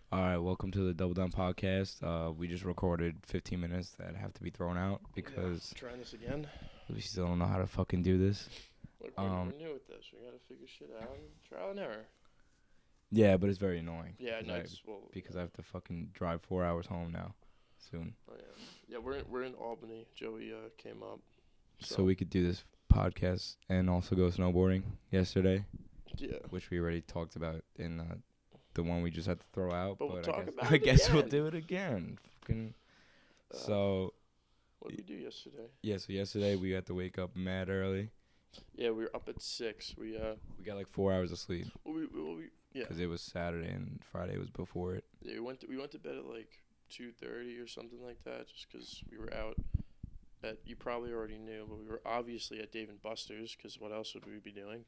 All right, welcome to the Double Down podcast. We just recorded 15 minutes that have to be thrown out because Trying this again. we still don't know how to fucking do this. Look, we're new with this. We gotta figure shit out. Trial and error. Yeah, but it's very annoying. Yeah, because I have to fucking drive 4 hours home now, soon. Oh yeah. Yeah, we're in Albany. Joey came up. So we could do this podcast and also go snowboarding yesterday, Yeah. which we already talked about in the one we just had to throw out. But we'll talk about I it guess we'll again. do it again. Fucking. So What did we do yesterday? yeah, so yesterday we had to wake up mad early. Yeah, we were up at 6. We got like 4 hours of sleep. Yeah. Because it was Saturday and Friday was before it. Yeah, we went to bed at like 2:30 or something like that, just because we were out at. You probably already knew, but we were obviously at Dave and Buster's, because what else would we be doing?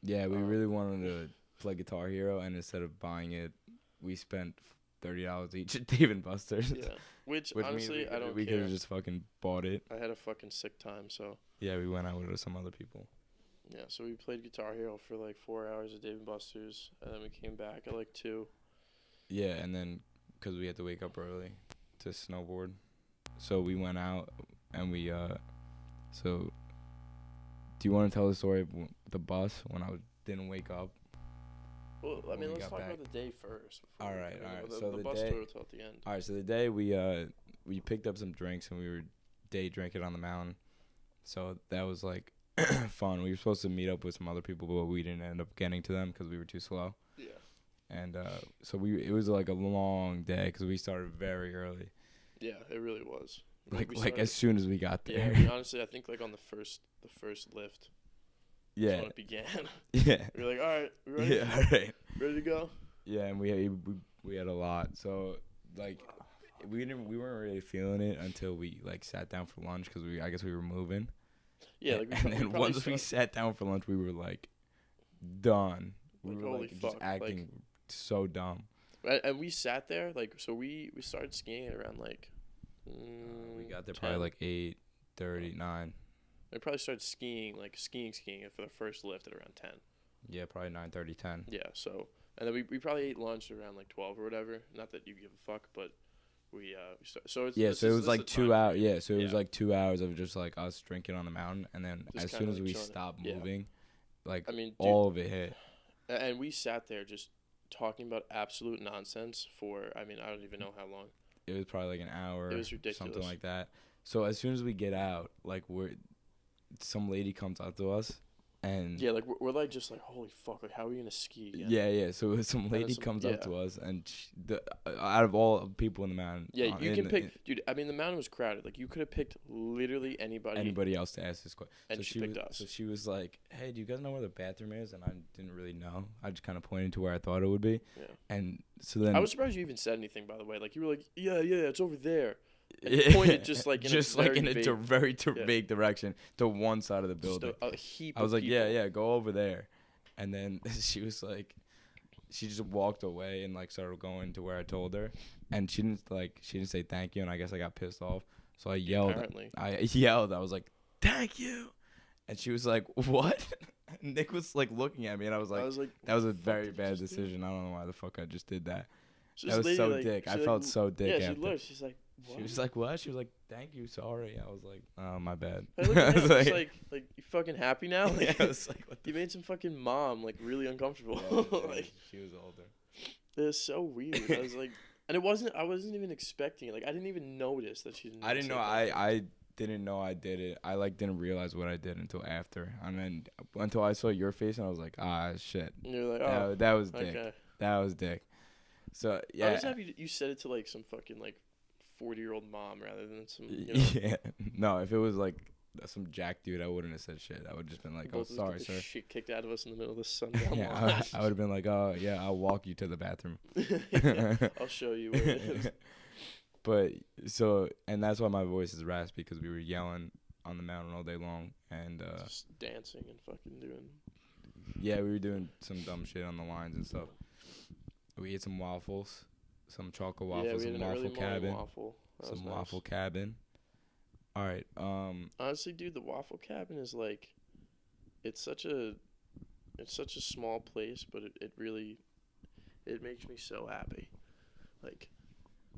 Yeah, we really wanted to play Guitar Hero, and instead of buying it, we spent $30 each at Dave and Buster's. Yeah. Which honestly, I don't We care. could have just fucking bought it. I had a fucking sick time, so. Yeah, we went out with some other people. Yeah, so we played Guitar Hero for like 4 hours at Dave & Buster's, and then we came back at like 2. Yeah, and then because we had to wake up early to snowboard, so we went out and we So, do you want to tell the story of the bus when I didn't wake up? Well, I when mean, we let's got talk back? about the day first. All right. So the bus tour till at the end. All right, so the day we picked up some drinks and we were day drinking on the mountain, so that was like fun. We were supposed to meet up with some other people, but we didn't end up getting to them because we were too slow. Yeah. And so it was like a long day because we started very early. Yeah, it really was. Like as soon as we got there. Yeah, I mean, honestly, I think like on the first lift. Yeah. That's when it began. Yeah. We were like, all right, we ready? Yeah. All right. Ready to go? Yeah, and we had a lot. So like we weren't really feeling it until we like sat down for lunch because I guess we were moving. Yeah, and then once we sat down for lunch, we were like done. We were holy like fuck, just acting so dumb. And we sat there so we started skiing at around like. We got there 10. probably like 8:39. We probably started skiing for the first lift at around 10. Yeah, probably 9:30, 10. Yeah, so and then we probably ate lunch around like 12 or whatever. Not that you give a fuck, but we so it's Yeah, so it was like 2 hours. Yeah, so it was Yeah. like 2 hours of just like us drinking on the mountain, and then Just as kinda, soon as like, we chilling. stopped Yeah. moving, like I mean, dude, all of it hit. and we sat there just talking about absolute nonsense for I don't even know how long. It was probably like an hour. It was ridiculous. Something like that. So as soon as we get out, like some lady comes up to us, and Yeah, like we're like just like holy fuck, like how are we gonna ski again? yeah. So some lady comes up to us, and out of all people in the mountain, Yeah, you can pick, dude. I mean, the mountain was crowded. Like you could have picked literally anybody else to ask this question. and she picked us. So she was like, "Hey, do you guys know where the bathroom is?" And I didn't really know. I just kind of pointed to where I thought it would be. Yeah. And so then I was surprised you even said anything. By the way, like you were like, yeah, it's over there. And you pointed just like in a very vague direction to one side of the just building. a heap. I was of like, people. yeah, go over there. And then she was like, she just walked away and like started going to where I told her, and she didn't say thank you, and I guess I got pissed off, so I yelled. Apparently. I yelled. I was like, thank you, and she was like, what? And Nick was like looking at me, and I was like, that was a very bad decision. I don't know why the fuck I just did that. That was so dick. I felt so dick after. Yeah, she looked. She's like, what? She was like, what? She was like, thank you, sorry. I was like, oh, my bad. I looked at him, I was like, you fucking happy now? Like, yeah, I was like, what the you made some fucking mom like really uncomfortable. Yeah, like she was older. it was so weird. I was like, and I wasn't even expecting it. Like I didn't even notice that she didn't. I didn't know. I didn't know I did it. I like didn't realize what I did until after, and then until I saw your face, and I was like, ah, shit. And you're like, oh, that was dick. okay. That was dick. So yeah. I was happy you said it to like some fucking like 40-year-old mom rather than some. You know, yeah. No, if it was like some jack dude, I wouldn't have said shit. I would just been like, oh, sorry, sir. Shit kicked out of us in the middle of the sundown. Yeah, I would have been like, oh yeah, I'll walk you to the bathroom. Yeah, I'll show you where it is. But so, and that's why my voice is raspy, because we were yelling on the mountain all day long, and just dancing and fucking doing. Yeah, we were doing some dumb shit on the lines and stuff. We ate some waffles, some chocolate waffles, yeah, we some had an waffle early cabin, waffle. some nice. waffle cabin. All right. Honestly, dude, the waffle cabin is like, it's such a small place, but it really, it makes me so happy. Like,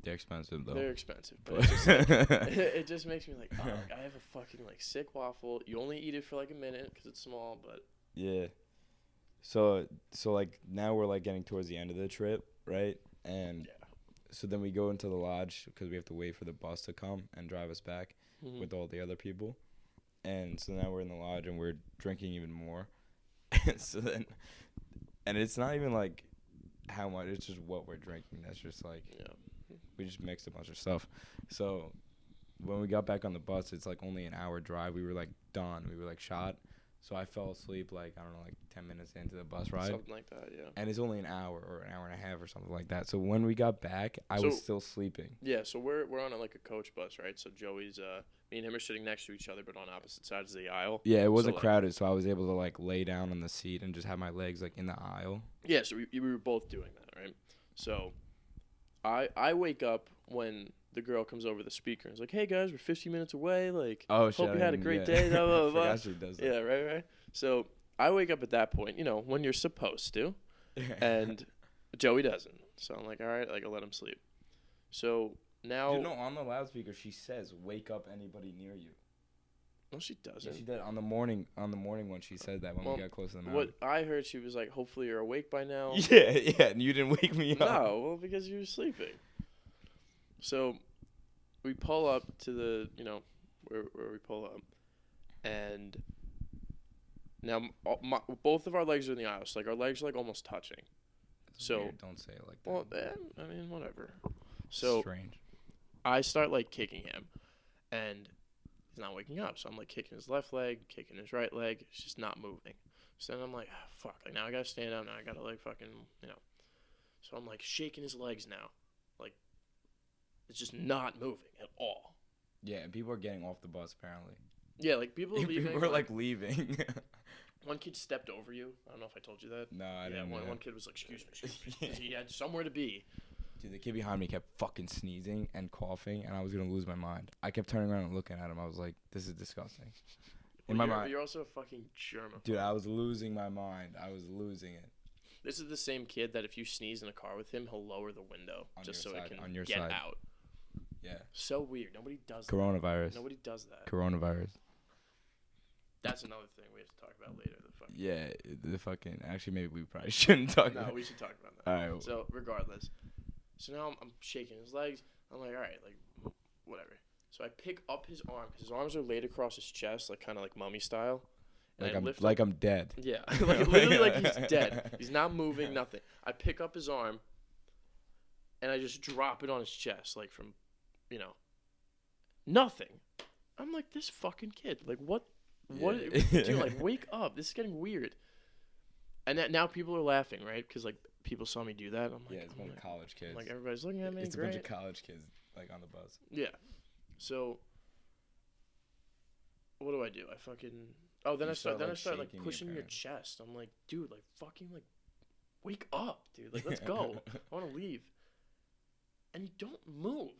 They're expensive though. they're expensive, but it's just like, it just makes me like, oh, I have a fucking like sick waffle. You only eat it for like a minute because it's small, but Yeah. So like now we're like getting towards the end of the trip, right? And yeah. so then we go into the lodge because we have to wait for the bus to come and drive us back Mm-hmm. with all the other people. And so now we're in the lodge and we're drinking even more. So then, and it's not even like how much, it's just what we're drinking. That's just like, we just mixed a bunch of stuff. So when we got back on the bus, it's like only an hour drive. We were like done. We were like shot. So I fell asleep like, I don't know, like 10 minutes into the bus ride. Something like that, yeah. And it's only an hour or an hour and a half or something like that. So when we got back, I was still sleeping. Yeah, so we're on like a coach bus, right? So Joey's me and him are sitting next to each other, but on opposite sides of the aisle. Yeah, it wasn't So, like, crowded, so I was able to like lay down on the seat and just have my legs like in the aisle. Yeah, so we were both doing that, right? So I wake up when the girl comes over the speaker and is like, "Hey guys, we're 15 minutes away. Like, Oh shit! hope you had a great day." I Blah, blah, blah. forgot she does that. Yeah, right. So I wake up at that point, you know, when you're supposed to, and Joey doesn't. So I'm like, all right, like I'll let him sleep. So now, Dude, no, on the loudspeaker she says, "Wake up anybody near you." no, she doesn't. Yeah, she did on the morning when she said that when we got close to the mountain. What I heard, she was like, "Hopefully you're awake by now." Yeah, and you didn't wake me up. No, well, because you were sleeping. So we pull up to the, you know, where we pull up, and now both of our legs are in the aisle. So like our legs are like almost touching. That's So weird. Don't say it like that. Well, I mean, whatever. So strange. I start like kicking him, and he's not waking up. So I'm like kicking his left leg, kicking his right leg. It's just not moving. So then I'm like, ah, fuck. Like now I gotta stand up. Now I gotta like fucking, you know. So I'm like shaking his legs now, like it's just not moving at all. Yeah, and people are getting off the bus apparently. Yeah, like people are leaving. People are like leaving. One kid stepped over you. I don't know if I told you that. No, I didn't. Yeah, one kid was like, excuse me. 'Cause he had somewhere to be. Dude, the kid behind me kept fucking sneezing and coughing, and I was gonna lose my mind. I kept turning around and looking at him. I was like, "This is disgusting." In my mind, You're also a fucking germaphobe. dude, I was losing my mind. I was losing it. This is the same kid that if you sneeze in a car with him, he'll lower the window On just your so side, it can on your get side. out. Yeah. So weird. Nobody does that. Coronavirus. Nobody does that. Coronavirus. That's another thing we have to talk about later. The fucking. Yeah, the fucking. Actually, maybe we probably shouldn't talk No, about. we should talk about that. All right. So regardless, so now I'm shaking his legs. I'm like, all right, like whatever. So I pick up his arm because his arms are laid across his chest, like kind of like mummy style. And I'm dead. Yeah, like literally like he's dead. He's not moving, nothing. I pick up his arm, and I just drop it on his chest, like from, you know, nothing. I'm like, this fucking kid, like what, Yeah. dude, like wake up. This is getting weird. And now people are laughing, right? Because like people saw me do that. I'm like, Yeah, it's a bunch of college kids. like everybody's looking at me. It's great. a bunch of college kids like on the bus. Yeah. So what do? I fucking then I start like shaking pushing your your parents. chest. I'm like, dude, like fucking like wake up, dude. Like let's go. I want to leave. And you don't move.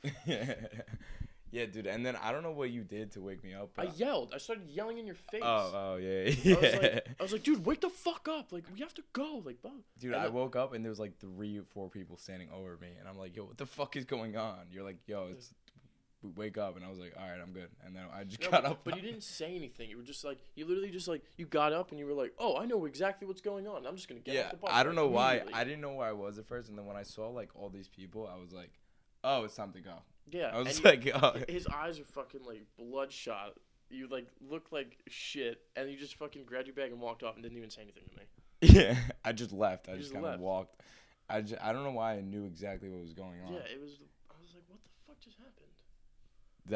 Yeah, dude. And then I don't know what you did to wake me up. I yelled. I started yelling in your face. Oh yeah. I was like, dude, wake the fuck up. Like we have to go. Like, bro. Dude, I woke up and there was like 3 or 4 people standing over me, and I'm like, yo, what the fuck is going on? You're like, yo, it's wake up, and I was like, all right, I'm good. And then I just got up. But you didn't say anything. You were just like, you literally just like, you got up and you were like, oh, I know exactly what's going on. I'm just gonna get off the bus. I don't know why. immediately. I didn't know where I was at first, and then when I saw like all these people, I was like, oh, it's time to go. Yeah. I was and like, oh. his eyes are fucking like bloodshot. You like look like shit, and you just fucking grabbed your bag and walked off and didn't even say anything to me. Yeah, I just left. I You just just kind of left. walked. I don't know why I knew exactly what was going on. Yeah, I was like, what the fuck just happened?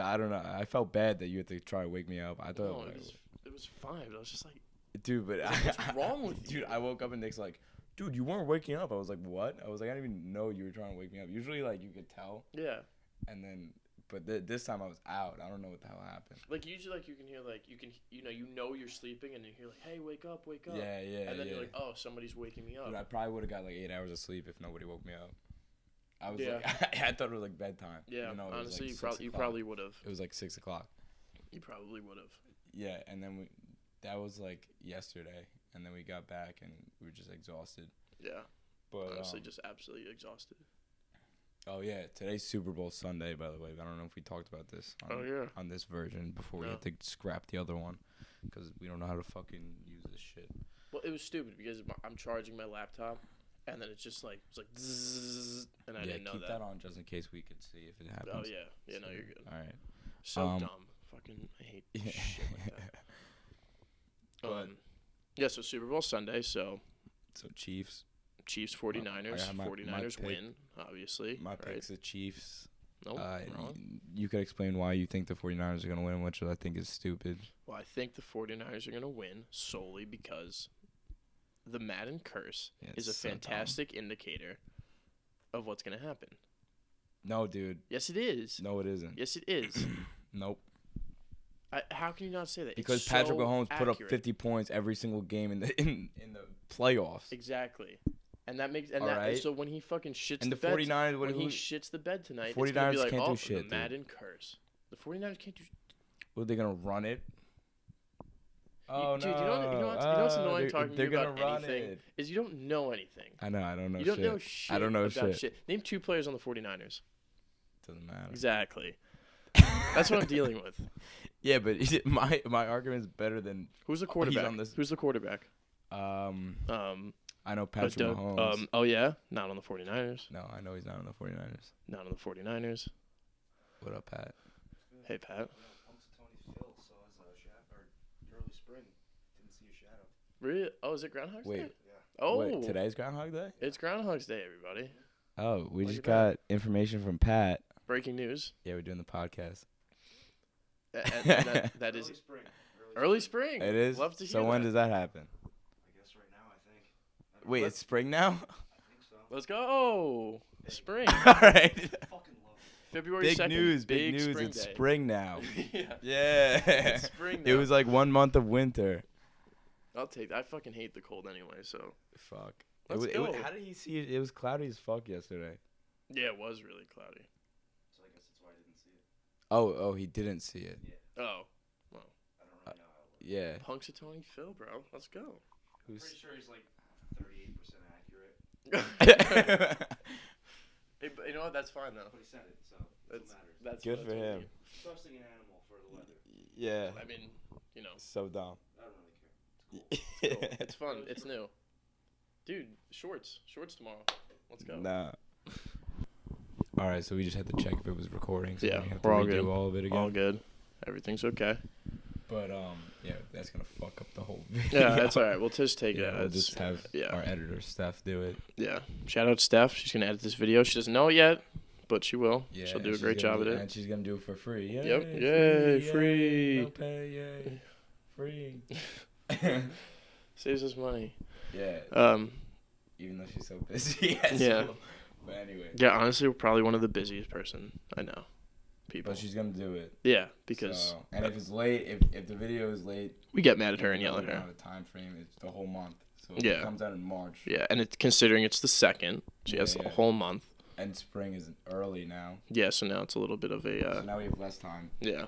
I don't know. I felt bad that you had to try to wake me up. I thought, No, it was fine. I was just like, dude, but what's wrong with you? Dude, I woke up and Nick's like, dude, you weren't waking up. I was like, what? I was like, I didn't even know you were trying to wake me up. Usually, like, you could tell. yeah. And then, but this time I was out. I don't know what the hell happened. Like usually, like you can hear, like you know you're sleeping, and you hear like, hey, wake up, wake up. Yeah, yeah, And then yeah. you're like, oh, somebody's waking me up. Dude, I probably would have got like 8 hours of sleep if nobody woke me up. I was Yeah. like, I thought it was like bedtime. Yeah, even though it was, honestly, like, you 6 probably o'clock. would have. It was like 6 o'clock. You probably would have. Yeah, and then that was like yesterday, and then we got back and we were just exhausted. Yeah. But Honestly, just absolutely exhausted. Oh yeah, today's Super Bowl Sunday. By the way, I don't know if we talked about this. On this version before we had to scrap the other one, because we don't know how to fucking use this shit. Well, it was stupid because I'm charging my laptop, and then it's like zzz, and I didn't know that. Yeah, keep that on just in case we could see if it happens. Oh yeah, no, you're good. All right. So dumb, fucking I hate shit like that. Yeah, so Super Bowl Sunday, so Chiefs 49ers. 49ers win, obviously. My pick's the Chiefs. Nope, wrong. You could explain why you think the 49ers are going to win, which I think is stupid. Well, I think the 49ers are going to win solely because the Madden curse is a fantastic indicator of what's going to happen. No, dude. Yes, it is. No, it isn't. Yes, it is. Nope. How can you not say that? Because it's Patrick so Mahomes put up accurate. 50 points every single game in the playoffs. Exactly. And that makes so when he fucking shits and the the bed 49ers when he shits the bed tonight, 49ers it's gonna be like, can't oh, do shit, the Madden curse. The 49ers can't do. Well, they're gonna run it. Oh no! Dude, you know what's annoying talking to you about anything it. is you don't know anything. I know. I don't know. You don't know shit. I don't know about shit. Name 2 players on the 49ers. Doesn't matter. Exactly. That's what I'm dealing with. Yeah, but my argument is better than. Who's the quarterback? Who's the quarterback? I know Patrick Mahomes. Oh yeah, not on the 49ers. No, I know he's not on the 49ers. Not on the 49ers. What up, Pat? Hey, Pat. Early spring. Didn't see a shadow. Really? Oh, is it Groundhog's Day? Yeah. Oh. Wait, today's Groundhog Day? It's Groundhog's Day, everybody. Oh, we just got information from Pat. Breaking news. Yeah, we're doing the podcast. And that is early spring. It is? Love to hear So when does that happen? I guess right now, I think. Wait, it's spring now? I think so. Let's go. Spring. All right. Fucking love it. February 2nd. Big news. Spring It's day. spring now. Yeah. Yeah. It's spring now. It was like 1 month of winter. I'll take that. I fucking hate the cold anyway, so. Fuck. Let's go. How did he see it? It was cloudy as fuck yesterday. Yeah, it was really cloudy. So I guess that's why I didn't see it. Oh, he didn't see it. Yeah. Oh. Well. I don't really know how it works. Yeah. Punxsutawney Phil, bro. Let's go. I'm pretty sure he's like 38% accurate. Hey, but you know what? That's fine, though. But he said it, so it matters. That's Good what for I told him. you. Trusting an animal for the weather. Yeah. I mean, you know. So dumb. I don't really care. It's cool. It's fun. It's new. Dude, shorts. Shorts tomorrow. Let's go. Nah. All right, so we just had to check if it was recording. So Yeah, we have to we're all redo good. all of it again. All good. Everything's okay. But yeah, that's gonna fuck up the whole video. Yeah, that's all right. We'll just take it. We'll just have yeah. our editor Steph do it. Yeah. Shout out Steph. She's gonna edit this video. She doesn't know it yet, but she will. Yeah, She'll do a great job at it. And she's gonna do it for free. Yay, Yep. Yay, free. No pay. Yay, free. Saves us money. Yeah. Even though she's so busy. Yeah. But anyway. Yeah, honestly, we're probably one of the busiest person I know. People. But she's gonna do it. Yeah, because. So, and if it's late, if the video is late, we get mad at her and yell at her. Have a time frame. It's the whole month. So Yeah. it comes out in March. Yeah, and it's considering it's the 2nd, she has a whole month. And spring is early now. Yeah, so now it's a little bit of a. So now we have less time. Yeah.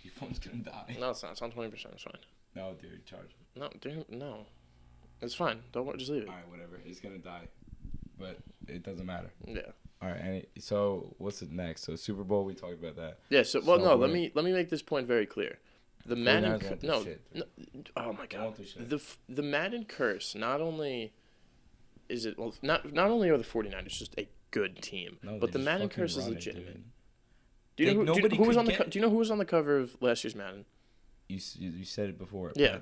Your phone's gonna die. No, it's not. It's on 20%. It's fine. No, dude, charge it. No, dude, no. It's fine. Don't worry. Just leave it. All right, whatever. It's gonna die, but it doesn't matter. Yeah. All right. So what's it next? So Super Bowl. We talked about that. Yeah. So well, no. Let me make this point very clear. The Madden. No. Oh my God. The Madden curse. Not only is it not only are the 49ers just a good team, but the Madden curse is legitimate. Do you know who was on the? Do you know who was on the cover of last year's Madden? You said it before. Yeah.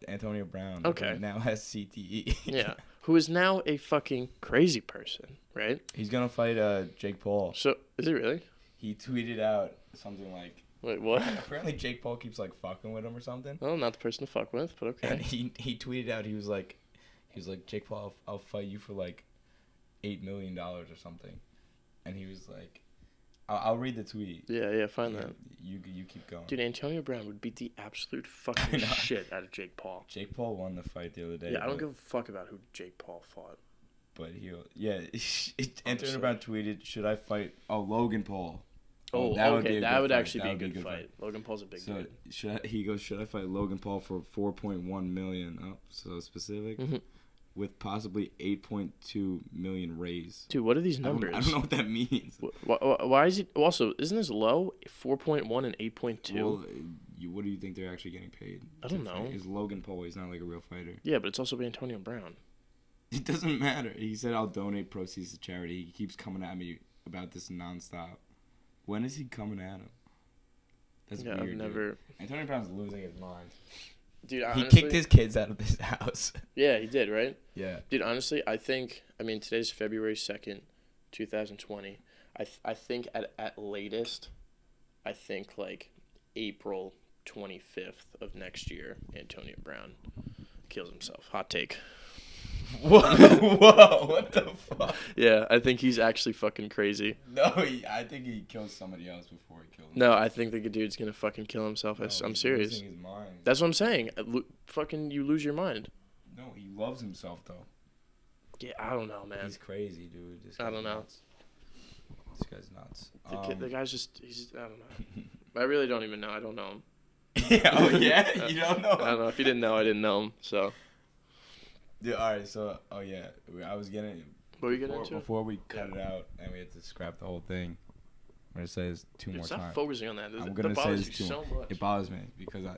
Antonio Brown. Okay. Who now has CTE. Yeah. Who is now a fucking crazy person, right? He's gonna fight Jake Paul. So is he really? He tweeted out something like. Wait, what? Apparently Jake Paul keeps like fucking with him or something. Well, not the person to fuck with, but okay. And he tweeted out he was like Jake Paul, I'll fight you for like $8 million or something, and he was like. I'll read the tweet. Yeah, find that. You keep going. Dude, Antonio Brown would beat the absolute fucking shit out of Jake Paul. Jake Paul won the fight the other day. Yeah, I don't give a fuck about who Jake Paul fought. But Antonio Brown tweeted, "Should I fight Logan Paul?" That would actually be a good fight. Logan Paul's a big dude. Should I fight Logan Paul for $4.1 million? Oh, so specific. Mm-hmm. with possibly 8.2 million rays. Dude, what are these I don't numbers? know what that means. Why is he also? Isn't this low? 4.1 and 8.2. Well, what do you think they're actually getting paid? I don't know. Is Logan Paul? He's not like a real fighter. Yeah, but it's also by Antonio Brown. It doesn't matter. He said, "I'll donate proceeds to charity." He keeps coming at me about this nonstop. When is he coming at him? That's weird. I've never. Dude. Antonio Brown's losing his mind. Dude, He honestly, kicked his kids out of this house. Yeah, he did, right? Yeah. Dude, honestly, I mean, today's February 2nd, 2020. I think at latest, I think like April 25th of next year, Antonio Brown kills himself. Hot take. Whoa, what the fuck? Yeah, I think he's actually fucking crazy. No, I think he killed somebody else before he killed him. No, I think the dude's gonna fucking kill himself. No, I'm he's serious. losing his mind. That's what I'm saying. Fucking, you lose your mind. No, he loves himself though. Yeah, I don't know, man. He's crazy, dude. I don't know. Nuts. This guy's nuts. The guy's I don't know. I really don't even know. I don't know him. Yeah, oh yeah, you don't know. I don't know. If you didn't know, I didn't know him. So. Yeah, all right. So, I was getting. What were you getting into? Before we cut it out and we had to scrap the whole thing, I'm gonna say this two more Stop times. focusing on that. I'm gonna say this you so much. It bothers me because I.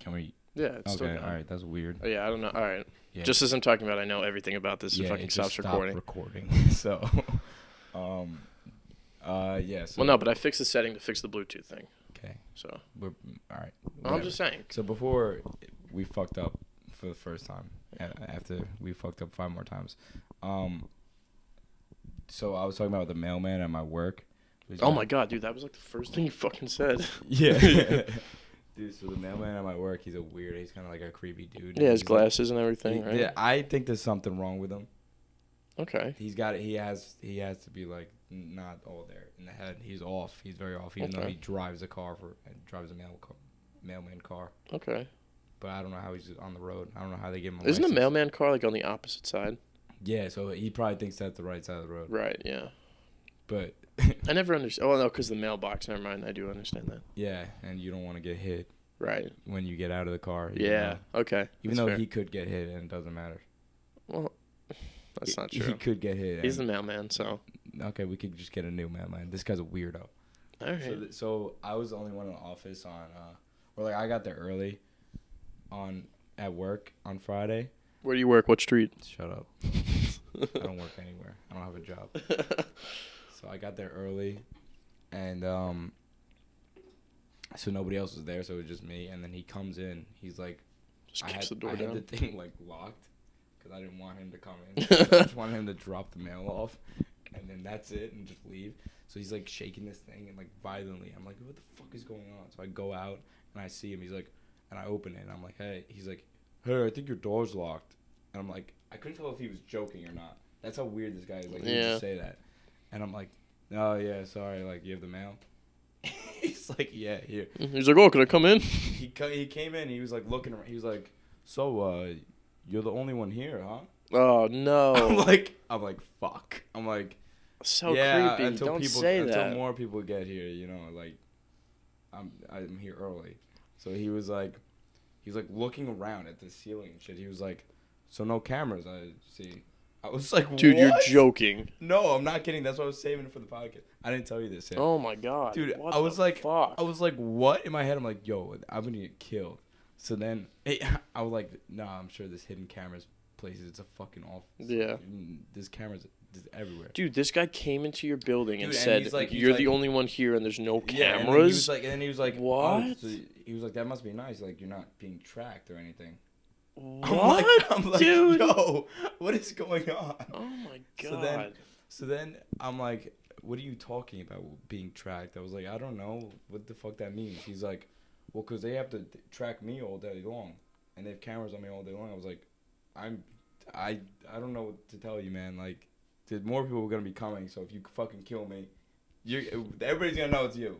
Can we? Yeah. It's still Okay. going. All right. That's weird. Oh, yeah. I don't know. All right. Yeah. Just as I'm talking about, I know everything about this. It fucking it stops just recording. recording. So. Yeah. So, Well, no, but I fixed the setting to fix the Bluetooth thing. Okay. So. We're all right. I'm whatever. just saying. So before we fucked up for the first time, after we fucked up 5 more times, so I was talking about the mailman at my work. Oh my god, dude, that was like the first thing you fucking said. Yeah. Dude, so the mailman at my work, he's a weird. He's kind of like a creepy dude. Yeah, his He's glasses and everything, right? Yeah, I think there's something wrong with him. Okay. He has to be like not all there in the head. He's off. He's very off, even though he drives a car drives a mailman car. Okay. But I don't know how he's on the road. I don't know how they give him a Isn't license. the mailman car like on the opposite side? Yeah, so he probably thinks that's the right side of the road. Right, yeah. But I never understand. Oh, no, because the mailbox. Never mind. I do understand that. yeah, and you don't want to get hit Right. when you get out of the car. Yeah. Okay. Even That's though fair. he could get hit and it doesn't matter. Well, that's not He true. could get hit. He's the mailman, so. Okay, we could just get a new mailman. This guy's a weirdo. All right. So I was the only one in the office I got there early at work on Friday. Where do you work? What street? Shut up. I don't work anywhere. I don't have a job. So I got there early, and so nobody else was there, so it was just me. And then he comes in. He's like, Just I kicks had the door down. the thing like locked because I didn't want him to come in. I just wanted him to drop the mail off, and then that's it, and just leave. So he's like shaking this thing and like violently. I'm like, what the fuck is going on? So I go out and I see him. He's like, and I open it and I'm like, hey. He's like, hey, I think your door's locked. And I'm like, I couldn't tell if he was joking or not. That's how weird this guy is. Like, he would just say that. And I'm like, oh, yeah, sorry. Like, you have the mail? He's like, yeah, here. He's like, oh, can I come in? He came in. He was, like, looking around. He was like, so, you're the only one here, huh? Oh, no. I'm like, fuck. I'm like, so yeah, creepy. Don't say that. Until more people get here, you know, like, I'm here early. So he was like looking around at the ceiling and shit. He was like, so no cameras, I see. I was like, dude, what? you're joking. No, I'm not kidding. That's why I was saving it for the podcast. I didn't tell you this yet. Oh my god, dude, what I was the like, fuck? I was like, what? In my head, I'm like, yo, I'm gonna get killed. So then, I was like, nah, I'm sure this hidden cameras places. It's a fucking office. Yeah. There's cameras everywhere. Dude, this guy came into your building and Dude, and said, he's like- "You're the only one here, and there's no Yeah, cameras." and then he was like, What? Oh, so he was like, that must be nice. Like, you're not being tracked or anything. What? I'm like, dude? yo, what is going on? Oh my god. So then I'm like, what are you talking about being tracked? I was like, I don't know what the fuck that means. He's like, well, because they have to track me all day long, and they have cameras on me all day long. I was like, I don't know what to tell you, man. Like, more people are gonna be coming. So if you fucking kill me, everybody's gonna know it's you.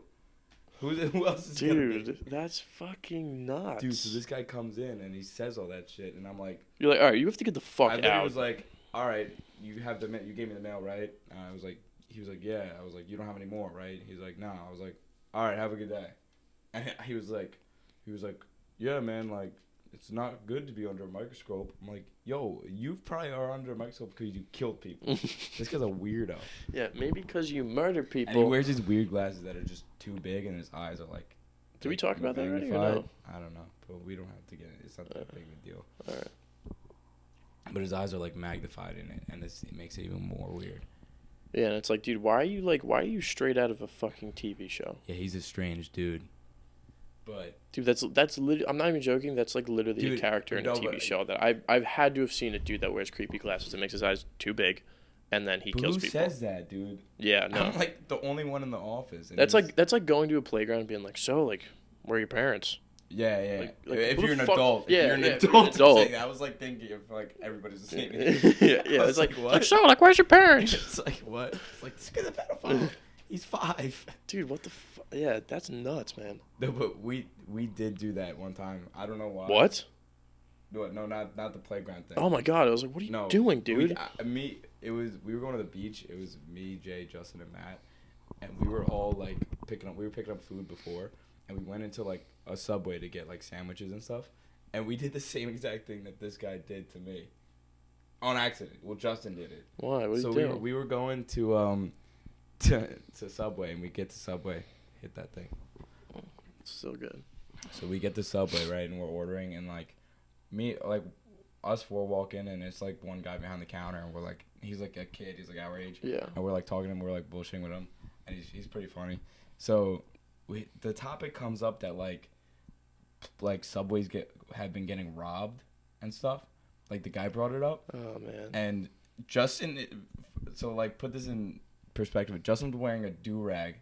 Who else is gonna be? Dude, that's fucking nuts. Dude, so this guy comes in and he says all that shit, and I'm like, you're like, all right, you have to get the fuck I literally out. was like, all right, you gave me the mail, right? And I was like, he was like, yeah. I was like, you don't have any more, right? He's like, no. I was like, all right, have a good day. And he was like, yeah, man, like, it's not good to be under a microscope. I'm like, yo, you probably are under a microscope because you killed people. This guy's a weirdo. Yeah, maybe because you murder people. And he wears these weird glasses that are just too big, and his eyes are like. Did we talk about that already or no? I don't know, but we don't have to get it. It's not that big of a deal. All right. But his eyes are like magnified in it, and it makes it even more weird. Yeah, and it's like, dude, why are you straight out of a fucking TV show? Yeah, he's a strange dude. But dude, that's literally, I'm not even joking. That's like literally a character in a TV show that I've had to have seen a dude that wears creepy glasses and makes his eyes too big, and then he kills people. Who says that, dude? Yeah, no. I'm like the only one in the office. That's like going to a playground and being like, so like, where are your parents? Yeah. Like, if you're an adult, yeah, if you're an adult. saying that, I was like thinking of like everybody's the same age. yeah, it's like what? Like, so like, where's your parents? It's like what? It's like this guy's a pedophile. He's 5. Dude, what the fuck? Yeah, that's nuts, man. No, but we did do that one time. I don't know why. What? No, not the playground thing. Oh my god! I was like, what are you doing, dude? We were going to the beach. It was me, Jay, Justin, and Matt, and we were all like picking up food before, and we went into like a Subway to get like sandwiches and stuff, and we did the same exact thing that this guy did to me, on accident. Well, Justin did it. Why? What did you do? We were going to Subway, and we get to Subway, hit that thing. So good. So we get to Subway, right, and we're ordering, and like us 4 walk in, and it's like one guy behind the counter, and we're like, he's like a kid, he's like our age, yeah, and we're like talking to him, we're like bullshitting with him, and he's pretty funny. So the topic comes up that like Subways have been getting robbed and stuff. Like the guy brought it up. Oh man. And Justin, so like put this in perspective. Justin's wearing a do-rag.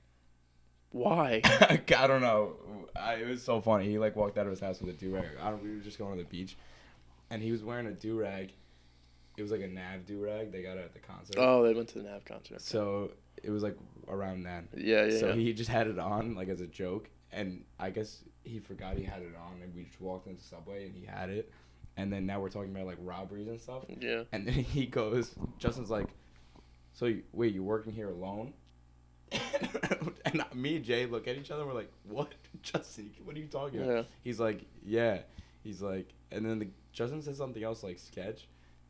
Why? I don't know. It was so funny. He like walked out of his house with a do-rag. We were just going to the beach, and he was wearing a do-rag. It was like a Nav do-rag. They got it at the concert. Oh, they went to the Nav concert. So it was like around then. Yeah. So he just had it on like as a joke, and I guess he forgot he had it on, and we just walked into Subway and he had it, and then now we're talking about like robberies and stuff. Yeah. And then he goes, Justin's like, "So wait, you're working here alone?" And me and Jay look at each other and we're like, what? Justin, what are you talking about? Yeah. He's like, yeah. He's like, and then Justin said something else like sketch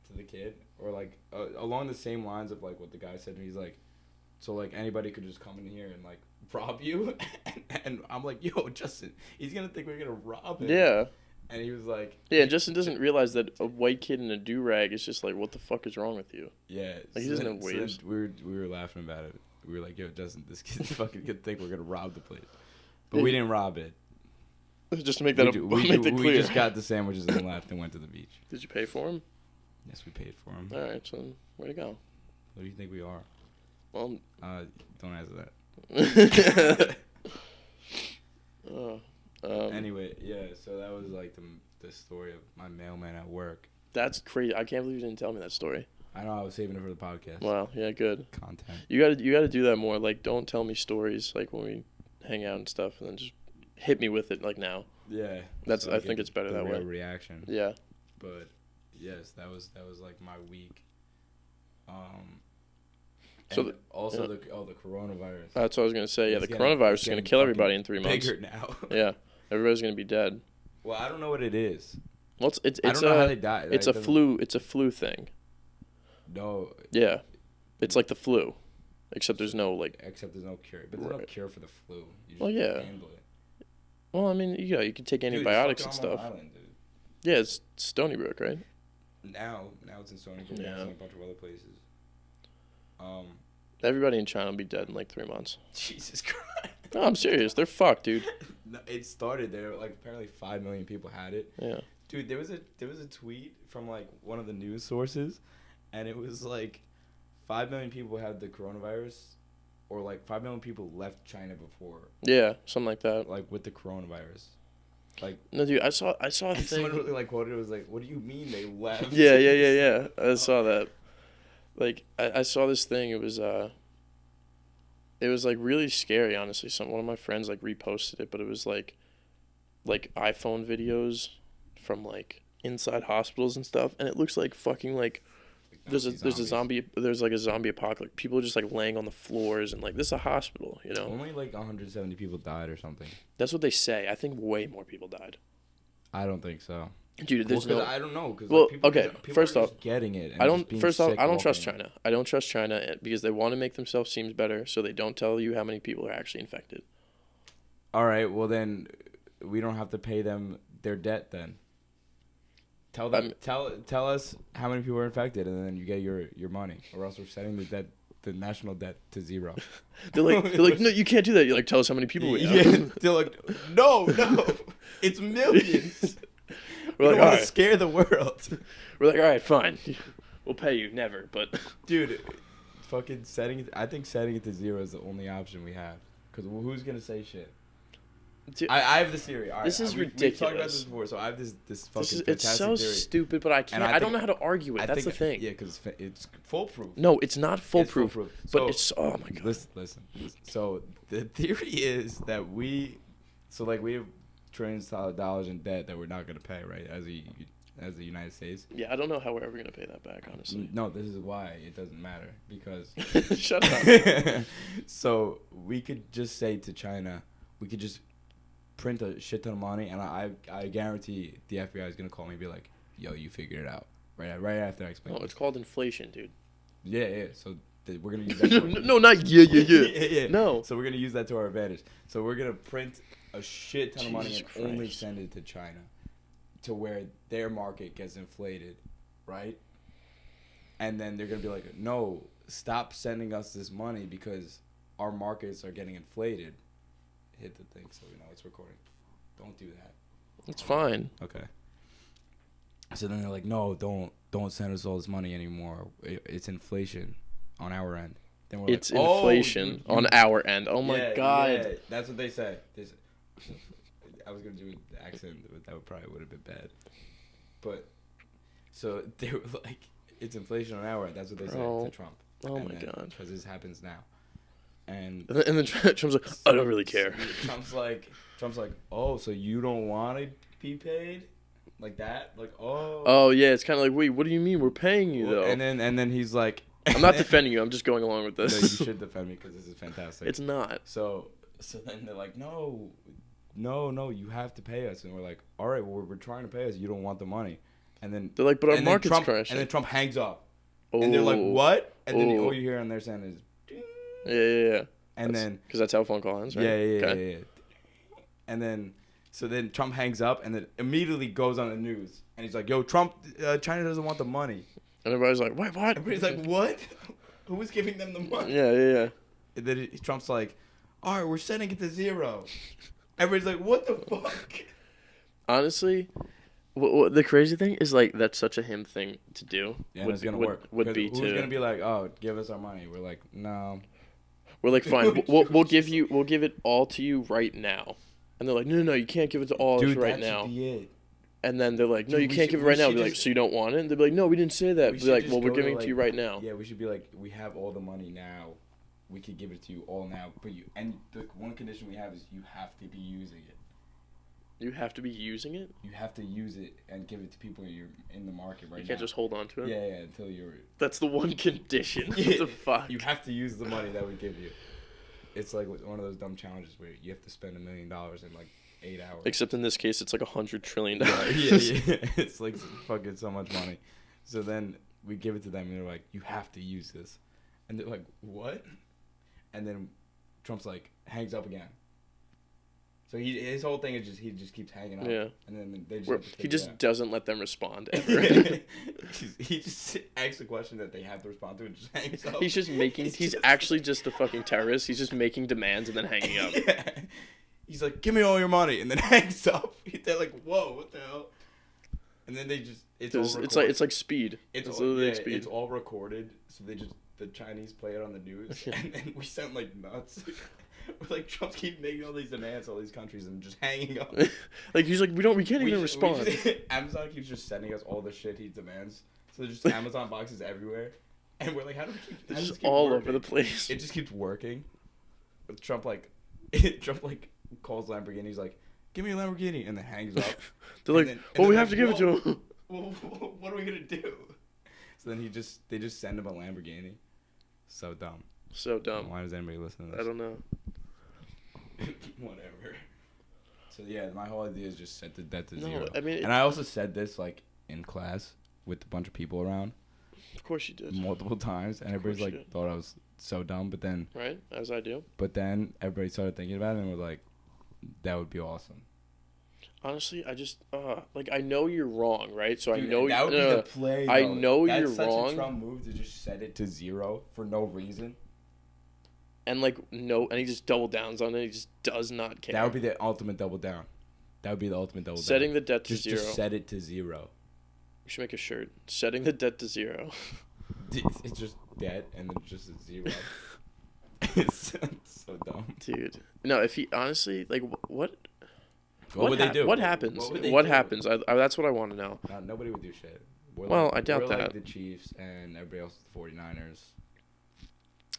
to the kid, or like along the same lines of like what the guy said, and he's like, so like anybody could just come in here and like rob you. And I'm like, yo, Justin, he's gonna think we're gonna rob him. Yeah. And he was like, yeah, Justin doesn't realize that a white kid in a do-rag is just like, what the fuck is wrong with you? yeah. Like, he doesn't know waves. We were laughing about it. We were like, yo, Justin, this kid's fucking gonna think we're gonna rob the place. But we didn't rob it. Just to make that clear. We just got the sandwiches and left and went to the beach. Did you pay for them? Yes, we paid for them. All right, so where to go? What do you think we are? Well, don't answer that. Anyway, yeah, so that was like the story of my mailman at work. That's crazy. I can't believe you didn't tell me that story. I know, I was saving it for the podcast. Wow, yeah, good. Content. You gotta do that more. Like, don't tell me stories like when we hang out and stuff, and then just hit me with it like now. Yeah. That's. I think it's better that way. Reaction. Yeah. But yes, that was like my week. So also the coronavirus. That's what I was gonna say. Yeah, the coronavirus is gonna kill everybody in 3 months. Bigger now. Yeah, everybody's gonna be dead. Well, I don't know what it is. Well, it's I don't know how they die. It's a flu. It's a flu thing. No. Yeah, it's like the flu, except there's no like. Except there's no cure, but there's no cure for the flu. You just handle it. Well, I mean, you can take antibiotics and stuff. Island, dude. Yeah, it's Stony Brook, right? Now it's in Stony Brook. Yeah. It's in a bunch of other places. Everybody in China will be dead in like 3 months. Jesus Christ. No, I'm serious. They're fucked, dude. No, it started there. Like apparently 5 million people had it. Yeah. Dude, there was a tweet from like one of the news sources, and it was like 5 million people had the coronavirus, or like 5 million people left China before. Yeah, something like that. Like with the coronavirus. Like no, dude, I saw a thing. Someone really like quoted it was like, "What do you mean they left?" Yeah. I saw that. Like I saw this thing. It was like really scary. Honestly, one of my friends like reposted it, but it was like iPhone videos from like inside hospitals and stuff, and it looks like fucking like there's a zombie apocalypse. People are just like laying on the floors and like this is a hospital, you know. Only like 170 people died or something. That's what they say. I think way more people died. I don't think so. Dude, there's Well, no. 'cause I don't know. Cause Well, like, people okay, just, people first are off, just getting it. And I just don't. being First off, sick I don't trust walking. China. I don't trust China because they want to make themselves seem better, so they don't tell you how many people are actually infected. All right, well then, we don't have to pay them their debt then. Tell them, tell us how many people are infected, and then you get your money, or else we're setting the national debt to zero. They're like, no, you can't do that. You're like, tell us how many people we have. Yeah, they're like, no, it's millions. We We're don't like, all want to right. scare the world, We're like, all right, fine. We'll pay you. Never, but dude. Fucking setting it. I think setting it to zero is the only option we have. Cause who's gonna say shit? Dude, I have this theory. All right, this is We've talked about ridiculous. this before, so I have this fucking it's fantastic so theory. stupid, but I can't. I I don't think- know how to argue it. I That's think, the thing. Yeah, because it's foolproof. No, it's not It's foolproof. foolproof. But So, it's oh my god. listen. So the theory is that we have trillions of dollars in debt that we're not gonna pay, right? As the United States. Yeah, I don't know how we're ever gonna pay that back, honestly. No, this is why it doesn't matter because. Shut up. So we could just say to China, we could just print a shit ton of money, and I guarantee the FBI is gonna call me and be like, "Yo, you figured it out." Right after I explain. No, it's called inflation, dude. Yeah. So we're gonna use that. No, not yeah. yeah. No. So we're gonna use that to our advantage. So we're gonna print a shit ton of money Jesus and only Christ. send it to China, to where their market gets inflated, right? And then they're gonna be like, "No, stop sending us this money because our markets are getting inflated." Hit the thing so we know it's recording. Don't do that. It's fine. Okay. So then they're like, "No, don't send us all this money anymore. It's inflation on our end." Then we're It's like, "Oh, inflation on our end. Oh my god. Yeah, that's what they say. I was gonna do the accent, but that probably would have been bad. But so they were like, "It's inflation on our end." That's what they said Oh. to Trump. Oh my god. Because this happens now, and And then Trump's like, I don't really care. Trump's like, "Oh, so you don't want to be paid like that? Like, oh." Oh yeah, it's kind of like, wait, what do you mean we're paying you though? And then he's like, I'm not defending you. I'm just going along with No, this. you should defend me because this is fantastic. It's not. So then they're like, no, you have to pay us. And we're like, all right, well, we're trying to pay us. You don't want the money. And then They're like, but our and then market's Trump, crashing. And then Trump hangs up. Oh. And they're like, what? And then Oh. all you hear on their sound is, ding. Yeah. And then, because that's how phone call ends, right? yeah. And then, so then Trump hangs up and then immediately goes on the news. And he's like, yo, Trump, China doesn't want the money. And everybody's like, wait, what? Everybody's like, what? Who's giving them the money? Yeah. And then Trump's like, all right, we're setting it to zero. Everybody's like, what the fuck? Honestly, what the crazy thing is, like, that's such a him thing to do. Yeah, it's gonna work. Would 'Cause be who's to. gonna be like, oh, give us our money? We're like, no. We're like, fine, we'll give it all to you right now. And they're like, no, you can't give it to all of us Dude, right that now. should be it. And then they're like, no, Dude, you we can't should- give it we right now. should We're like, just- so you don't want it? And they'll be like, no, we didn't say that. We Be should like, just well, we're go to, giving it to you right now. Yeah, we should be like, we have all the money now. We could give it to you all now. But the one condition we have is you have to be using it. You have to be using it? You have to use it and give it to people you're in the market right now. You can't just hold on to it? Yeah, until you're... That's the one condition. Yeah, What the fuck? You have to use the money that we give you. It's like one of those dumb challenges where you have to spend $1 million in like 8 hours. Except in this case, it's like $100 trillion. yeah. It's like fucking so much money. So then we give it to them and they're like, you have to use this. And they're like, what? And then Trump's like, hangs up again. So his whole thing is he just keeps hanging up. Yeah. And then they just Where have to he figure just it out. doesn't let them respond ever. he just asks a question that they have to respond to and just hangs up. He's just making. He's actually just a fucking terrorist. He's just making demands and then hanging up. Yeah. He's like, give me all your money, and then hangs up. They're like, whoa, what the hell? And then they just It's like speed. It's all, literally yeah, speed. it's all recorded, so the Chinese play it on the news, and then we sound like nuts. We're like, Trump keep making all these demands to all these countries and just hanging up. Like he's like, we can't even respond. Amazon keeps just sending us all the shit he demands. So there's just Amazon boxes everywhere, and we're like, how do we keep? It's how does just this keep all working? over the place. It just keeps working. But Trump calls Lamborghini. He's like, give me a Lamborghini, and then hangs up. They're like, and well, then we they're have to give it to him. Well, what are we gonna do? So then they just send him a Lamborghini. So dumb. So dumb. Why does anybody listen to this? I don't know. Whatever. So yeah, my whole idea is just set the debt to No, zero. I mean, And I also said this like in class with a bunch of people around of course you did. multiple times, and Of course everybody's you like did. thought I was so dumb. But then Right, as I do. everybody started thinking about it and was like, that would be awesome. Honestly, I just like I know you're wrong, right? So Dude, I know that would be the play. I though. know That's you're such wrong. a Trump move to just set it to zero for no reason. and like no, and he just double downs on it. He just does not care. That would be the ultimate double down. That would be the ultimate double Setting down. the debt to zero. Just set it to zero. We should make a shirt. Setting the debt to zero. It's just debt and then just a zero. It's so dumb. Dude, no. If he honestly like what What would they do? What happens? What would they What do? happens? That's what I want to know. Nobody would do shit. Well, I doubt we're that. like the Chiefs and everybody else is the 49ers.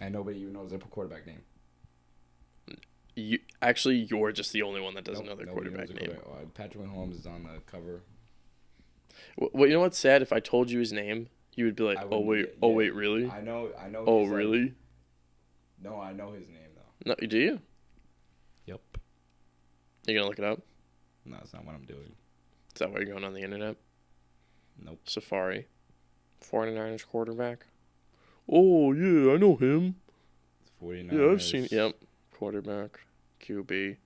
And nobody even knows their quarterback name. You're just the only one that doesn't know their Nobody quarterback knows name. their quarterback. Patrick Mahomes is on the cover. Well, you know what's sad? If I told you his name, you would be like, I "Oh wouldn't- wait, oh yeah. wait, really? I know. Oh he's, like- really? No, I know his name though. No, do you? Yep. You gonna look it up? No, that's not what I'm doing. Is that why you're going on the internet? Nope. Safari. 49ers quarterback. Oh yeah, I know him. 49ers. Yeah, I've seen. Yep. Quarterback. QB.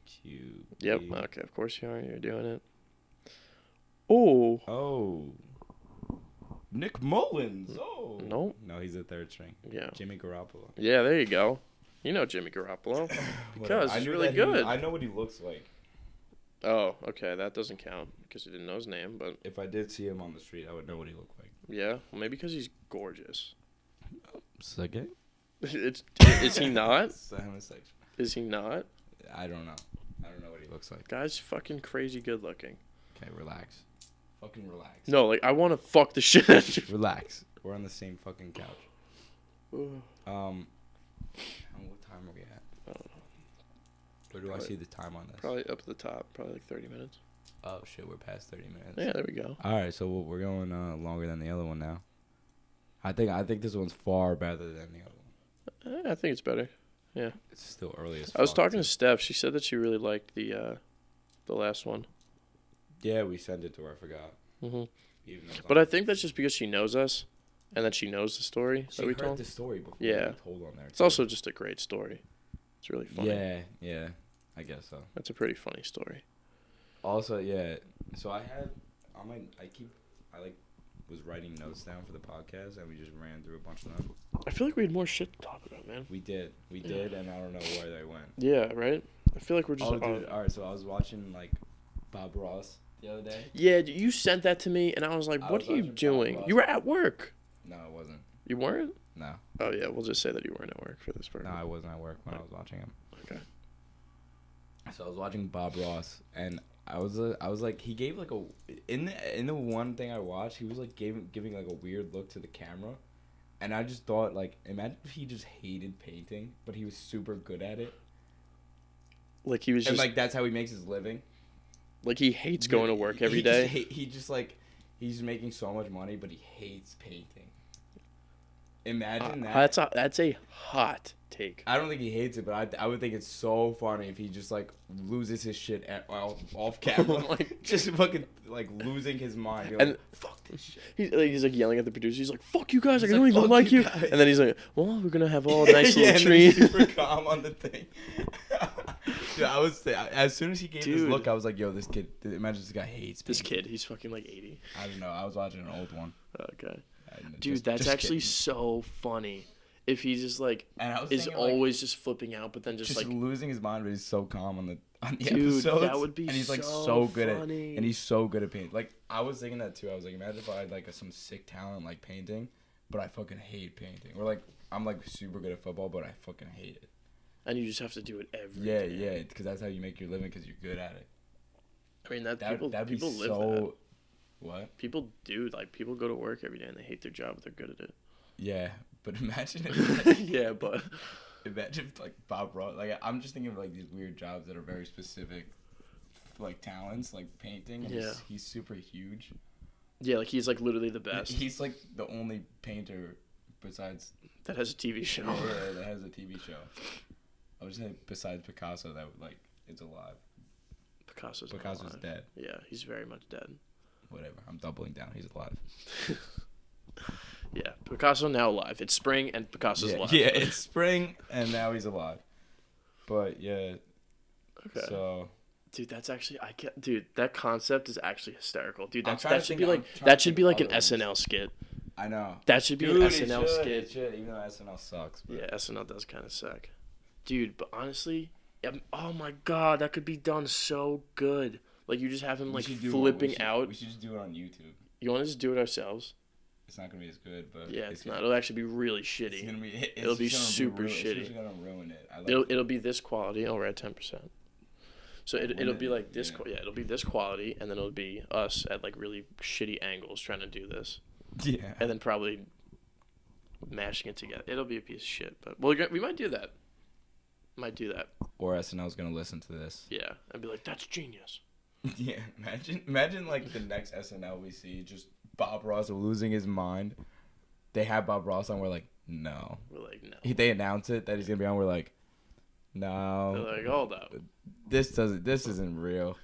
QB. Yep. Okay, of course you are. You're doing it. Oh. Oh. Nick Mullins. Oh. Nope. No, he's a third string. Yeah. Jimmy Garoppolo. Yeah, there you go. You know Jimmy Garoppolo. Because he's really good. I know what he looks like. Oh, okay. That doesn't count because you didn't know his name. But If I did see him on the street, I would know what he looked like. yeah, well, maybe because he's gorgeous. Second? Is he not? Homosexual. Is he not? I don't know. I don't know what he looks like. Guy's fucking crazy good looking. Okay, relax. Fucking relax. No, like I want to fuck the shit out of you. Relax. We're on the same fucking couch. Ugh. What time are we at? I don't know. Where do I see the time on this? Probably up at the top. Probably like 30 minutes. Oh shit, we're past 30 minutes. Yeah, there we go. All right, so we're going longer than the other one now. I think this one's far better than the other one. I think it's better. It's still early as fuck. I was talking too. to Steph. She said that she really liked the last one. Yeah, we sent it to her. I forgot. hmm Even though it's But on- I think that's just because she knows us, and that she knows the story she that we heard told. the story before. Yeah. we told on there. It's also just a great story. It's really funny. Yeah, I guess so. That's a pretty funny story. Also, yeah. So I was writing notes down for the podcast, and we just ran through a bunch of them. I feel like we had more shit to talk about, man. We did, and I don't know where they went. Yeah, right? I feel like we're just... Oh, dude, all right. So I was watching like Bob Ross the other day. Yeah, you sent that to me, and I was like, I what was are you watching Bob doing? Ross. You were at work. No, it wasn't. You weren't? No, Oh, yeah, we'll just say that you weren't at work for this part. no, I wasn't at work when I was watching him. Okay. So I was watching Bob Ross, and I was like, he gave like in the one thing I watched, he was like giving like a weird look to the camera, and I just thought like, imagine if he just hated painting, but he was super good at it, Like, he was and just... like that's how he makes his living. Like, he hates going to work every He day. He just like, he's making so much money, but he hates painting. Imagine that. That's a hot take. I don't think he hates it, but I would think it's so funny if he just like loses his shit off camera, like just fucking like losing his mind. You're And- like, fuck this shit. He's like yelling at the producer. He's like, "Fuck you guys! He's I like, don't even "Fuck like you you." guys. And then he's like, "Well, we're gonna have all nice Yeah, little and then he's trees." super calm on the thing. Dude, as soon as he gave this Dude. look, I was like, yo, this kid. Imagine this guy hates This painting. kid, he's fucking like 80. I don't know. I was watching an old one. Okay. And Dude, just- that's just actually kidding. so funny. If he just like And I was is thinking, like, always just flipping out, but then just just like, losing his mind, but he's so calm on the dude, episodes. that would be and he's like so good at, funny. and he's so good at painting. Like I was thinking that too. I was like, imagine if I had like some sick talent like painting, but I fucking hate painting. Or like I'm like super good at football, but I fucking hate it. and you just have to do it every Yeah, day. yeah, because that's how you make your living, because you're good at it. I mean, that That'd be people live so. that. What? People do, like, people go to work every day and they hate their job, but they're good at it. Yeah, but imagine if Yeah, but imagine if like Bob Ross. Like I'm just thinking of like these weird jobs that are very specific, like talents, like painting. And Yeah. he's super huge. yeah, like he's like literally the best. He's like the only painter besides That has a TV show. yeah, that has a TV show. I would say besides Picasso that would like is alive. Picasso's not Picasso's alive. dead. Yeah, he's very much dead. Whatever. I'm doubling down. He's alive. Yeah, Picasso now alive. It's spring and Picasso's alive. Yeah, it's spring and now he's alive. But yeah. Okay. So. Dude, that's actually dude, that concept is actually hysterical. Dude, I'm that trying to should think- be I'm like trying that to should be think like of an other SNL ones. skit. I know. That should be Dude, an it SNL should, skit. It should, even though SNL sucks. But. Yeah, SNL does kind of suck. Dude, but honestly, oh my god, that could be done so good. Like you just have him We like should do it- flipping out. We should just do it on YouTube. You want to just do it ourselves? It's not gonna be as good, but Yeah, it's not. It'll actually be really shitty. It's gonna be. It'll be just super It's shitty. just gonna ruin it. I like It'll be this quality. Oh, we're at 10%. So it'll be like this. Yeah. It'll be this quality, and then it'll be us at like really shitty angles trying to do this, Yeah. and then probably mashing it together. It'll be a piece of shit, but we might do that. Might do that. Or SNL's gonna listen to this. Yeah, and be like, that's genius. Yeah. Imagine like the next SNL we see, just Bob Ross losing his mind. They have Bob Ross on. We're like, no. We're like, no. They announce it that he's gonna be on. We're like, no. They're like, hold up. This isn't real.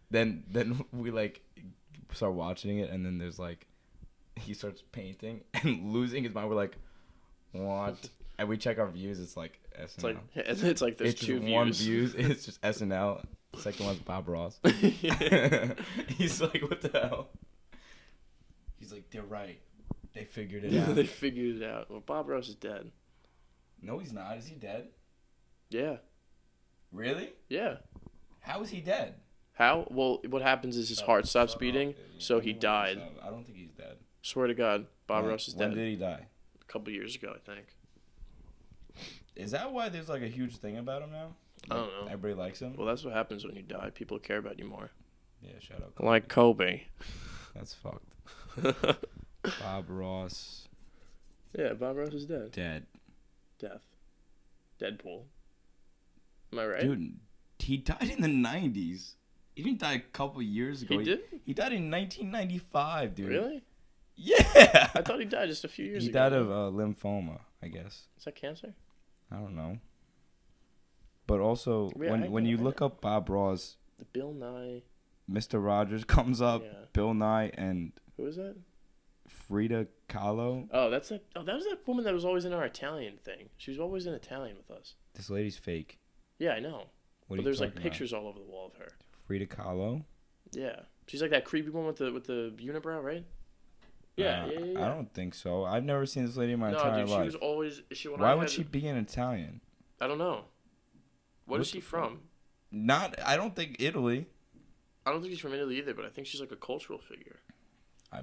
Then we like start watching it, and then there's like he starts painting and losing his mind. We're like, what? And we check our views. It's like SNL. It's like there's it's two just views. one views. It's just SNL. The second one's Bob Ross. He's like, what the hell? He's like, they're right. They figured it out. They figured it out. Well, Bob Ross is dead. No, he's not. Is he dead? Yeah. Really? Yeah. How is he dead? How? Well, what happens is his heart stops beating, so he died. I don't think he's dead. Swear to God, Bob Ross is When dead. did he die? A couple years ago, I think. Is that why there's like a huge thing about him now? I don't know. Everybody likes him? Well, that's what happens when you die. People care about you more. Yeah, shout out. Like Kobe. That's fucked. Bob Ross. Yeah, Bob Ross is dead. Dead. Death. Deadpool. Am I right? Dude, he died in the 90s. He didn't die a couple years ago. He did? He died in 1995, dude. Really? Yeah. I thought he died just a few years He ago. died of lymphoma, I guess. Is that cancer? I don't know. But also, Yeah, when you look up Bob Ross, Bill Nye. Mr. Rogers comes up, Yeah. Bill Nye, and Who is that? Frida Kahlo. Oh, that was that woman that was always in our Italian thing. She was always in Italian with us. This lady's fake. Yeah, I know. What But are you there's like talking pictures all over the wall of her. about? Frida Kahlo? Yeah, she's like that creepy one with the unibrow, right? Yeah, yeah. I don't think so. I've never seen this lady in my No, entire dude, she life. was always when Why I would had- she be in Italian? I don't know. What What is she the fuck? from? I don't think Italy. I don't think she's from Italy either, but I think she's like a cultural figure.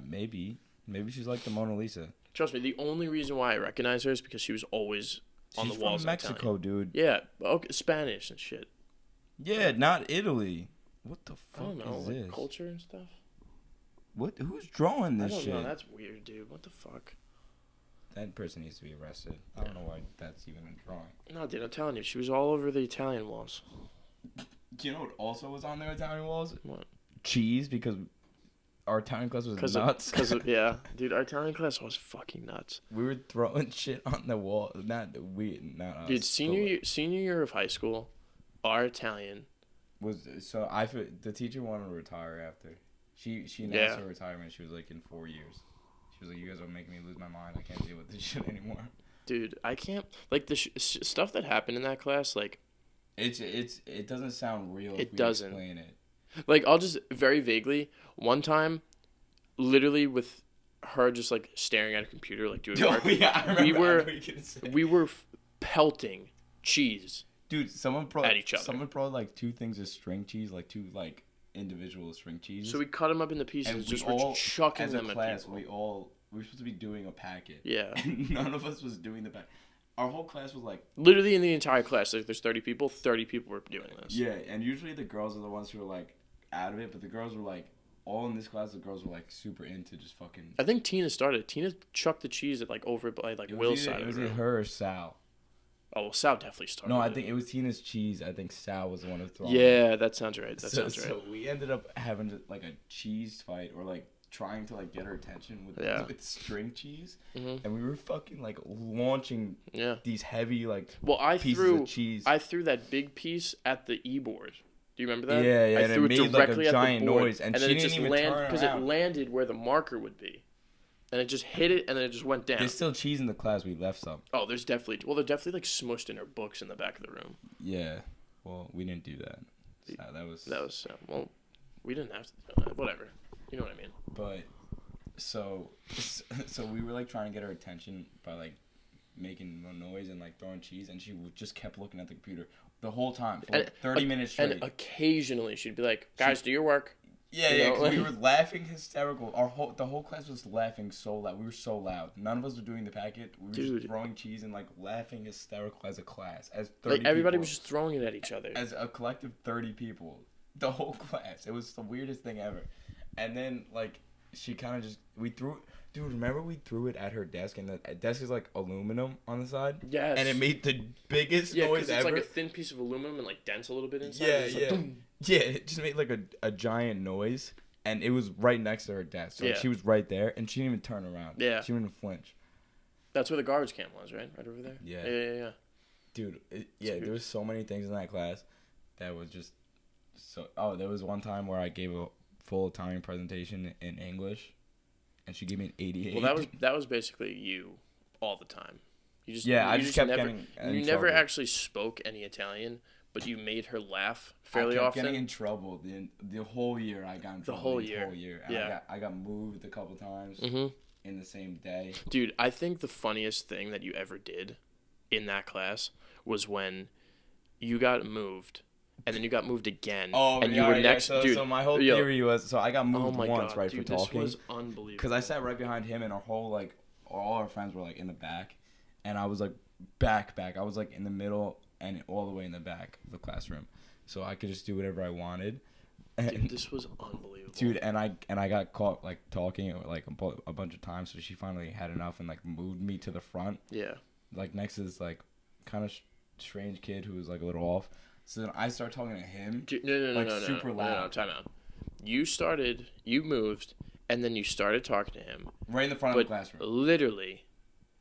Maybe she's like the Mona Lisa. Trust me, the only reason why I recognize her is because she was always on She's the walls from in Mexico, Italian. dude. Yeah, okay, Spanish and shit. Yeah, not Italy. What the I fuck don't know, is like this? culture and stuff. What? Who's drawing I this don't shit? know. That's weird, dude. What the fuck? That person needs to be arrested. I don't know why that's even a drawing. No, dude, I'm telling you, she was all over the Italian walls. Do you know what also was on their Italian walls? What? Cheese, because our Italian class was nuts. Yeah, dude, our Italian class was fucking nuts. We were throwing shit on the wall. Not us. Dude, senior year of high school, our Italian. The teacher wanted to retire after. She announced her retirement. She was like, in 4 years. She was like, you guys are making me lose my mind. I can't deal with this shit anymore. Dude, I can't like the stuff that happened in that class. Like, it doesn't sound real. It if we doesn't. explain it. like I'll just very vaguely. One time, literally with her just like staring at a computer, like doing work. Yeah, I remember. We were- I know what you're gonna say. We were pelting cheese. Dude, someone at each other. Someone brought like two things of string cheese, like two like individual string cheeses. So we cut them up into pieces, and just we were all, chucking as them a class, at people. we were supposed to be doing a packet. Yeah. And none of us was doing the packet. Our whole class was like. Literally in the entire class, like there's 30 people. 30 people were doing this. Yeah, and usually the girls are the ones who are like out of it, but the girls were like all in this class. The girls were like super into just fucking. I think Tina started. Tina chucked the cheese at like over by like Will's side. It of was the either room. her or Sal. Oh, well, Sal definitely started. No, I think it was Tina's cheese. I think Sal was the one who threw. Yeah, that sounds right. That sounds right. So we ended up having like a cheese fight, or like trying to like get her attention with string cheese, Mhm. and we were fucking like launching Yeah. these heavy like Well, I pieces threw of cheese. I threw that big piece at the e-board. Do you remember that? Yeah, I and threw it made like a giant noise, and then she it didn't just even turn because it around. landed where the marker would be, and it just hit it, and then it just went down. There's still cheese in the class. We left some. Oh, they're definitely like smushed in her books in the back of the room. Yeah. Well, we didn't do that. So that was. Well, we didn't have to do that. Whatever. You know what I mean. But so we were like trying to get her attention by like making no noise and like throwing cheese, and she just kept looking at the computer the whole time for like 30 minutes straight. And occasionally she'd be like, "Guys, do your work." Yeah, because we were laughing hysterical. The whole class was laughing so loud. We were so loud. None of us were doing the packet. We were just throwing cheese and like laughing hysterical as a class. As 30 like everybody people, was just throwing it at each other. as a collective 30 people. The whole class. It was the weirdest thing ever. And then like she kind of just Dude, remember we threw it at her desk, and the desk is like aluminum on the side. Yes. And it made the biggest noise noise it's ever. like a thin piece of aluminum and like dents a little bit inside. Yeah, yeah. Like, yeah, it just made like a giant noise, and it was right next to her desk. So like, she was right there, and she didn't even turn around. Yeah. She didn't even flinch. That's where the garbage can was, right? Right over there? Yeah. Yeah. Dude, there was so many things in that class that was just so... Oh, there was one time where I gave a full Italian presentation in English, and she gave me an 88. Well, that was basically you all the time. You just I just kept never, getting in You never trouble. actually spoke any Italian, but you made her laugh fairly I kept often. getting in trouble the whole year. I got in trouble. The whole year. And Yeah. I got moved a couple times in the same day. Dude, I think the funniest thing that you ever did in that class was when you got moved, and then you got moved again. Oh, and yeah, you were yeah. next. So, my whole theory was, so I got moved oh my once, God, right, dude, for talking. This was unbelievable. Because I sat right behind him, and all our friends were like in the back, and I was like back. I was like in the middle and all the way in the back of the classroom, so I could just do whatever I wanted. Dude, this was unbelievable. Dude, and I got caught like talking like a bunch of times, so she finally had enough and like moved me to the front. Yeah. Like next to this like kind of strange kid who was like a little off. So then I start talking to him. No, super loud. No, time out. You moved, and then you started talking to him. Right in the front of the classroom. Literally,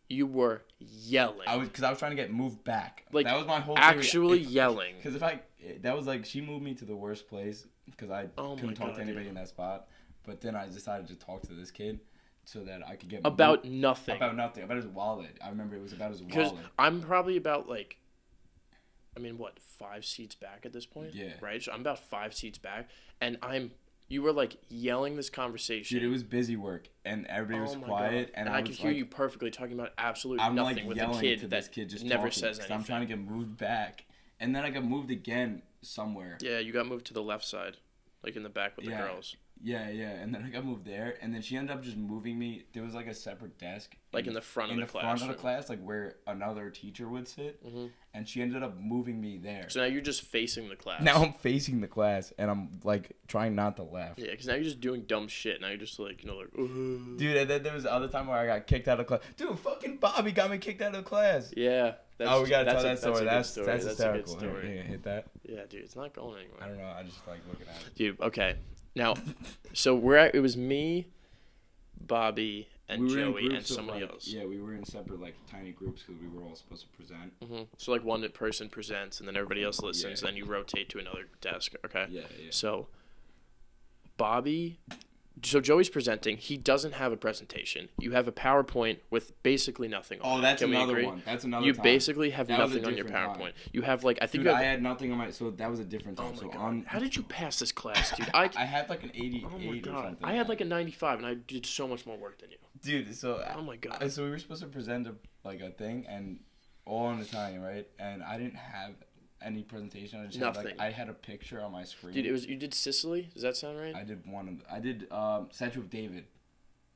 you were yelling. Because I was trying to get moved back. Like, that was my whole actually yelling. Because that was like, she moved me to the worst place because I couldn't talk to anybody in that spot. But then I decided to talk to this kid so that I could get about moved. nothing. About his wallet. I remember it was about his wallet. Because I'm probably about like, 5 seats back at this point? Yeah. Right? So I'm about 5 seats back, and you were like yelling this conversation. Dude, it was busy work, and everybody was quiet, and I could hear you perfectly talking about absolutely nothing like with yelling a kid to that this kid just never talking, says anything. I'm trying to get moved back, and then I got moved again somewhere. Yeah, you got moved to the left side, like in the back with the girls. Yeah, and then I got moved there, and then she ended up just moving me. There was like a separate desk, like in the front of the class. In the front of the class, like where another teacher would sit, and she ended up moving me there. So now you're just facing the class. Now I'm facing the class, and I'm like trying not to laugh. Yeah, because now you're just doing dumb shit. Now you're just like, Dude, and then there was the other time where I got kicked out of class. Dude, fucking Bobby got me kicked out of class. Yeah. We gotta tell that story. That's That's hysterical. a good story. Yeah, hit that. Yeah, dude, it's not going anywhere. I don't know. I just like looking at it. Dude, okay. Now, so it was me, Bobby, and Joey, and somebody else. Yeah, we were in separate like tiny groups because we were all supposed to present. So like one person presents, and then everybody else listens. Then you rotate to another desk. Okay. Yeah. So So Joey's presenting. He doesn't have a presentation. You have a PowerPoint with basically nothing on it. Oh, that's Can we another agree? one. That's another You time. basically have That was a nothing on your different PowerPoint. time. You have like, I think Dude, you have... I had nothing on my... So that was a different time. Oh my so God. How did you pass this class, dude? I had like an 88 oh my or God. something. I had like a 95, and I did so much more work than you. Dude, so... Oh my God. So we were supposed to present a thing, and all in Italian, right? And I didn't have any presentation. I just Nothing. I had a picture on my screen. Dude, you did Sicily? Does that sound right? I did Statue of David.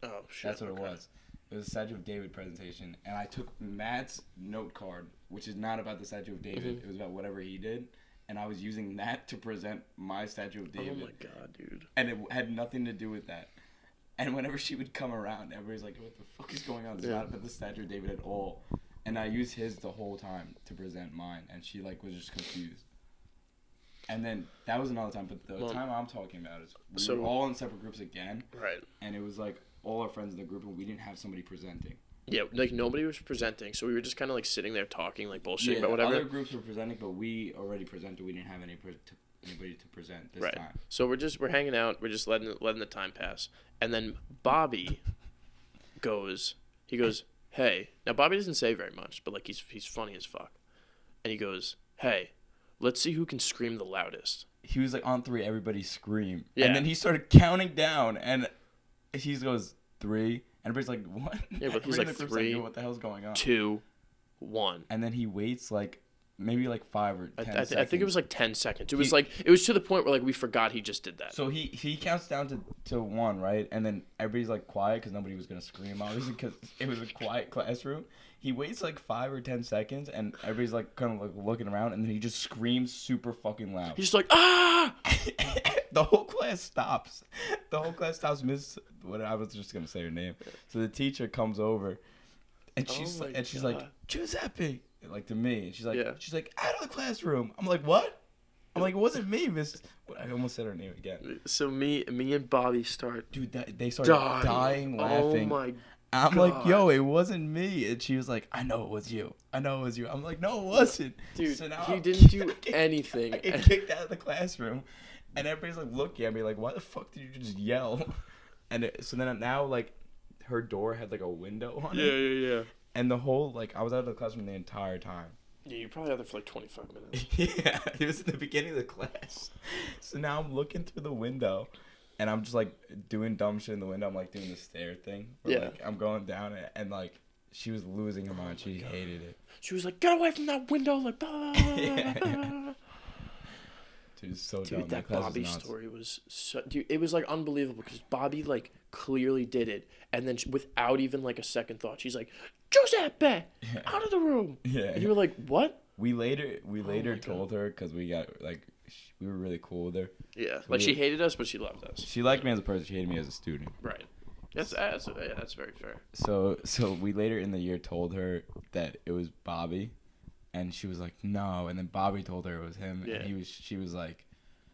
Oh, shit. That's what it was. It was a Statue of David presentation, and I took Matt's note card, which is not about the Statue of David. It was about whatever he did, and I was using that to present my Statue of David. Oh my God, dude. And it had nothing to do with that. And whenever she would come around, everybody's like, "What the fuck is going on? It's not about the Statue of David at all." And I used his the whole time to present mine, and she like was just confused. And then that was another time, but the time I'm talking about is we were all in separate groups again. Right. And it was like all our friends in the group, and we didn't have somebody presenting. Yeah, like nobody was presenting, so we were just kind of like sitting there talking, like bullshit about whatever. Other groups were presenting, but we already presented. We didn't have any anybody to present this Right. time. So we're hanging out. We're just letting the time pass. And then Bobby goes. He goes, "Hey." Now Bobby doesn't say very much, but like he's funny as fuck. And he goes, "Hey, let's see who can scream the loudest." He was like, on 3, everybody scream. Yeah. And then he started counting down, and he goes 3. And everybody's like, what? Yeah, but he's Everybody in like the group's 3, yo, what the hell's going on? 2, 1. And then he waits like maybe like 5 or 10 seconds. I think it was like 10 seconds. It was it was to the point where like we forgot he just did that. So he counts down to 1, right? And then everybody's like quiet because nobody was gonna scream, obviously, because it was a quiet classroom. He waits like 5 or 10 seconds, and everybody's like kind of like looking around, and then he just screams super fucking loud. He's just like, ah! The whole class stops. The whole class stops. What I was just gonna say her name. So the teacher comes over, and she's like, Giuseppe, like to me, and she's like, out of the classroom. I'm like, what? I'm like, it wasn't me, Miss. I almost said her name again. So me and Bobby start. Dude, they started dying laughing. Oh my I'm God. like, yo, it wasn't me. And she was like, I know it was you. I'm like, no, it wasn't. Dude, so now he didn't do anything. I get kicked out of the classroom. And everybody's like looking at me like, why the fuck did you just yell? And so then now, like, her door had like a window on it. Yeah. And the whole, like, I was out of the classroom the entire time. Yeah, you probably had there for like 25 minutes. Yeah, it was in the beginning of the class. So now I'm looking through the window. And I'm just, like, doing dumb shit in the window. I'm, like, doing the stare thing. Where, Yeah. Like, I'm going down and, like, she was losing her mind. She hated it. She was like, get away from that window. Like, blah, blah, Yeah. blah. Dude, it's so Dude, dumb. that class Bobby is nuts. story was so... Dude, it was, like, unbelievable because Bobby, like, clearly did it. And then without even, like, a second thought, she's like, Giuseppe, out of the room. Yeah. And you were like, what? We later my told her because we got, like, we were really cool with her. Yeah. So Like, she hated us, but she loved us. She liked me as a person. She hated me as a student. Right. That's very fair. So we later in the year told her that it was Bobby, and she was like, no. And then Bobby told her it was him, Yeah. and she was like,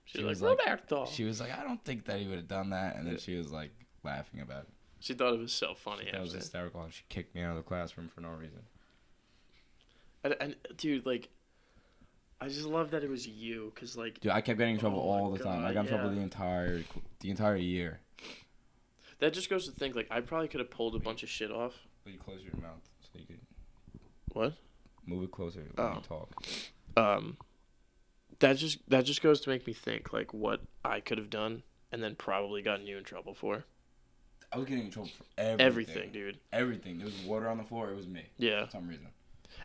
She was like, Roberto. she was like, I don't think that he would have done that. And then she was like laughing about it. She thought it was so funny. That was hysterical, and she kicked me out of the classroom for no reason. And dude, like, I just love that it was you, cause like, Dude, I kept getting in trouble Oh my all the time. I God, got in trouble yeah. the entire year. that just goes to think like I probably could have pulled a bunch of shit off. Will you close your mouth so you could What? move it closer when you talk? That just goes to make me think like what I could have done, and then probably gotten you in trouble for. I was getting in trouble for Everything, dude. Everything. There was water on the floor. It was me. Yeah. For some reason.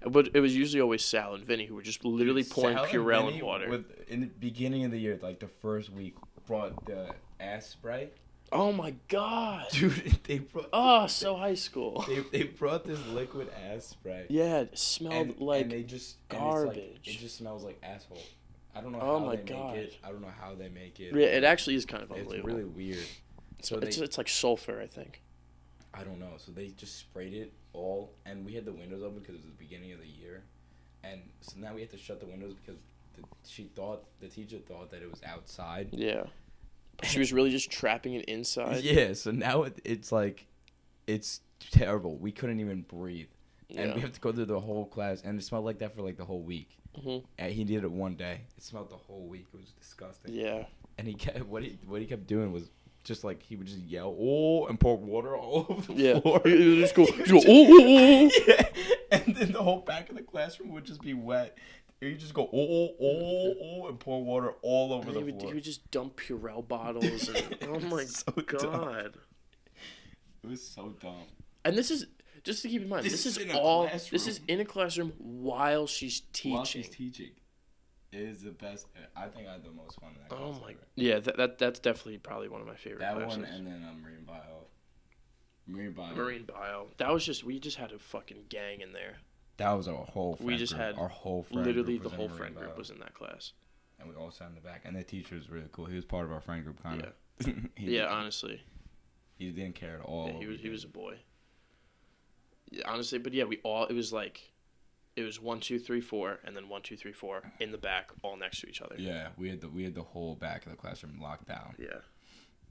But it was usually always Sal and Vinny who were just literally pouring Sal and Purell Vinny in water. In the beginning of the year, like the first week, brought the ass spray. Oh my god. Dude, they brought. Oh, so high school. They brought this liquid ass spray. Yeah, it smelled like and they just garbage. it just smells like asshole. I don't know Oh how my they God. make it. I don't know how they make it. Yeah, it actually is kind of It's unbelievable. really weird. So It's like sulfur, I think. I don't know. So they just sprayed it all, and we had the windows open because it was the beginning of the year, and so now we had to shut the windows because the teacher thought that it was outside. Yeah. But she was really just trapping it inside. Yeah. So now it's like, it's terrible. We couldn't even breathe, and Yeah. we have to go through the whole class, and it smelled like that for like the whole week. Mhm. And he did it one day. It smelled the whole week. It was disgusting. Yeah. And he kept what he kept doing was just like he would just yell "oh" and pour water all over the Yeah. floor. He would just go, oh. Yeah. And then the whole back of the classroom would just be wet. You just go oh, and pour water all over And the floor. he would just dump Purell bottles and oh my So dumb. god. It was so dumb. And this is just to keep in mind, This this is is in a all classroom. this is in a classroom while she's teaching. While she's teaching, it is the best. I think I had the most fun in that class. Oh my. ever. Yeah, that's definitely probably one of my favorite That classes. one and then marine bio. Marine bio. Marine bio. That was just we just had a fucking gang in there. That was our whole. Friend We just group. had our whole friend Literally group the was in whole marine friend group bio. was in that class. And we all sat in the back, and the teacher was really cool. He was part of our friend group, kind of. Yeah, honestly. He didn't care at all. Yeah, he was a boy. Yeah, honestly, but yeah, it was 1, 2, 3, 4, and then 1, 2, 3, 4 in the back, all next to each other. Yeah, we had the whole back of the classroom locked down. Yeah,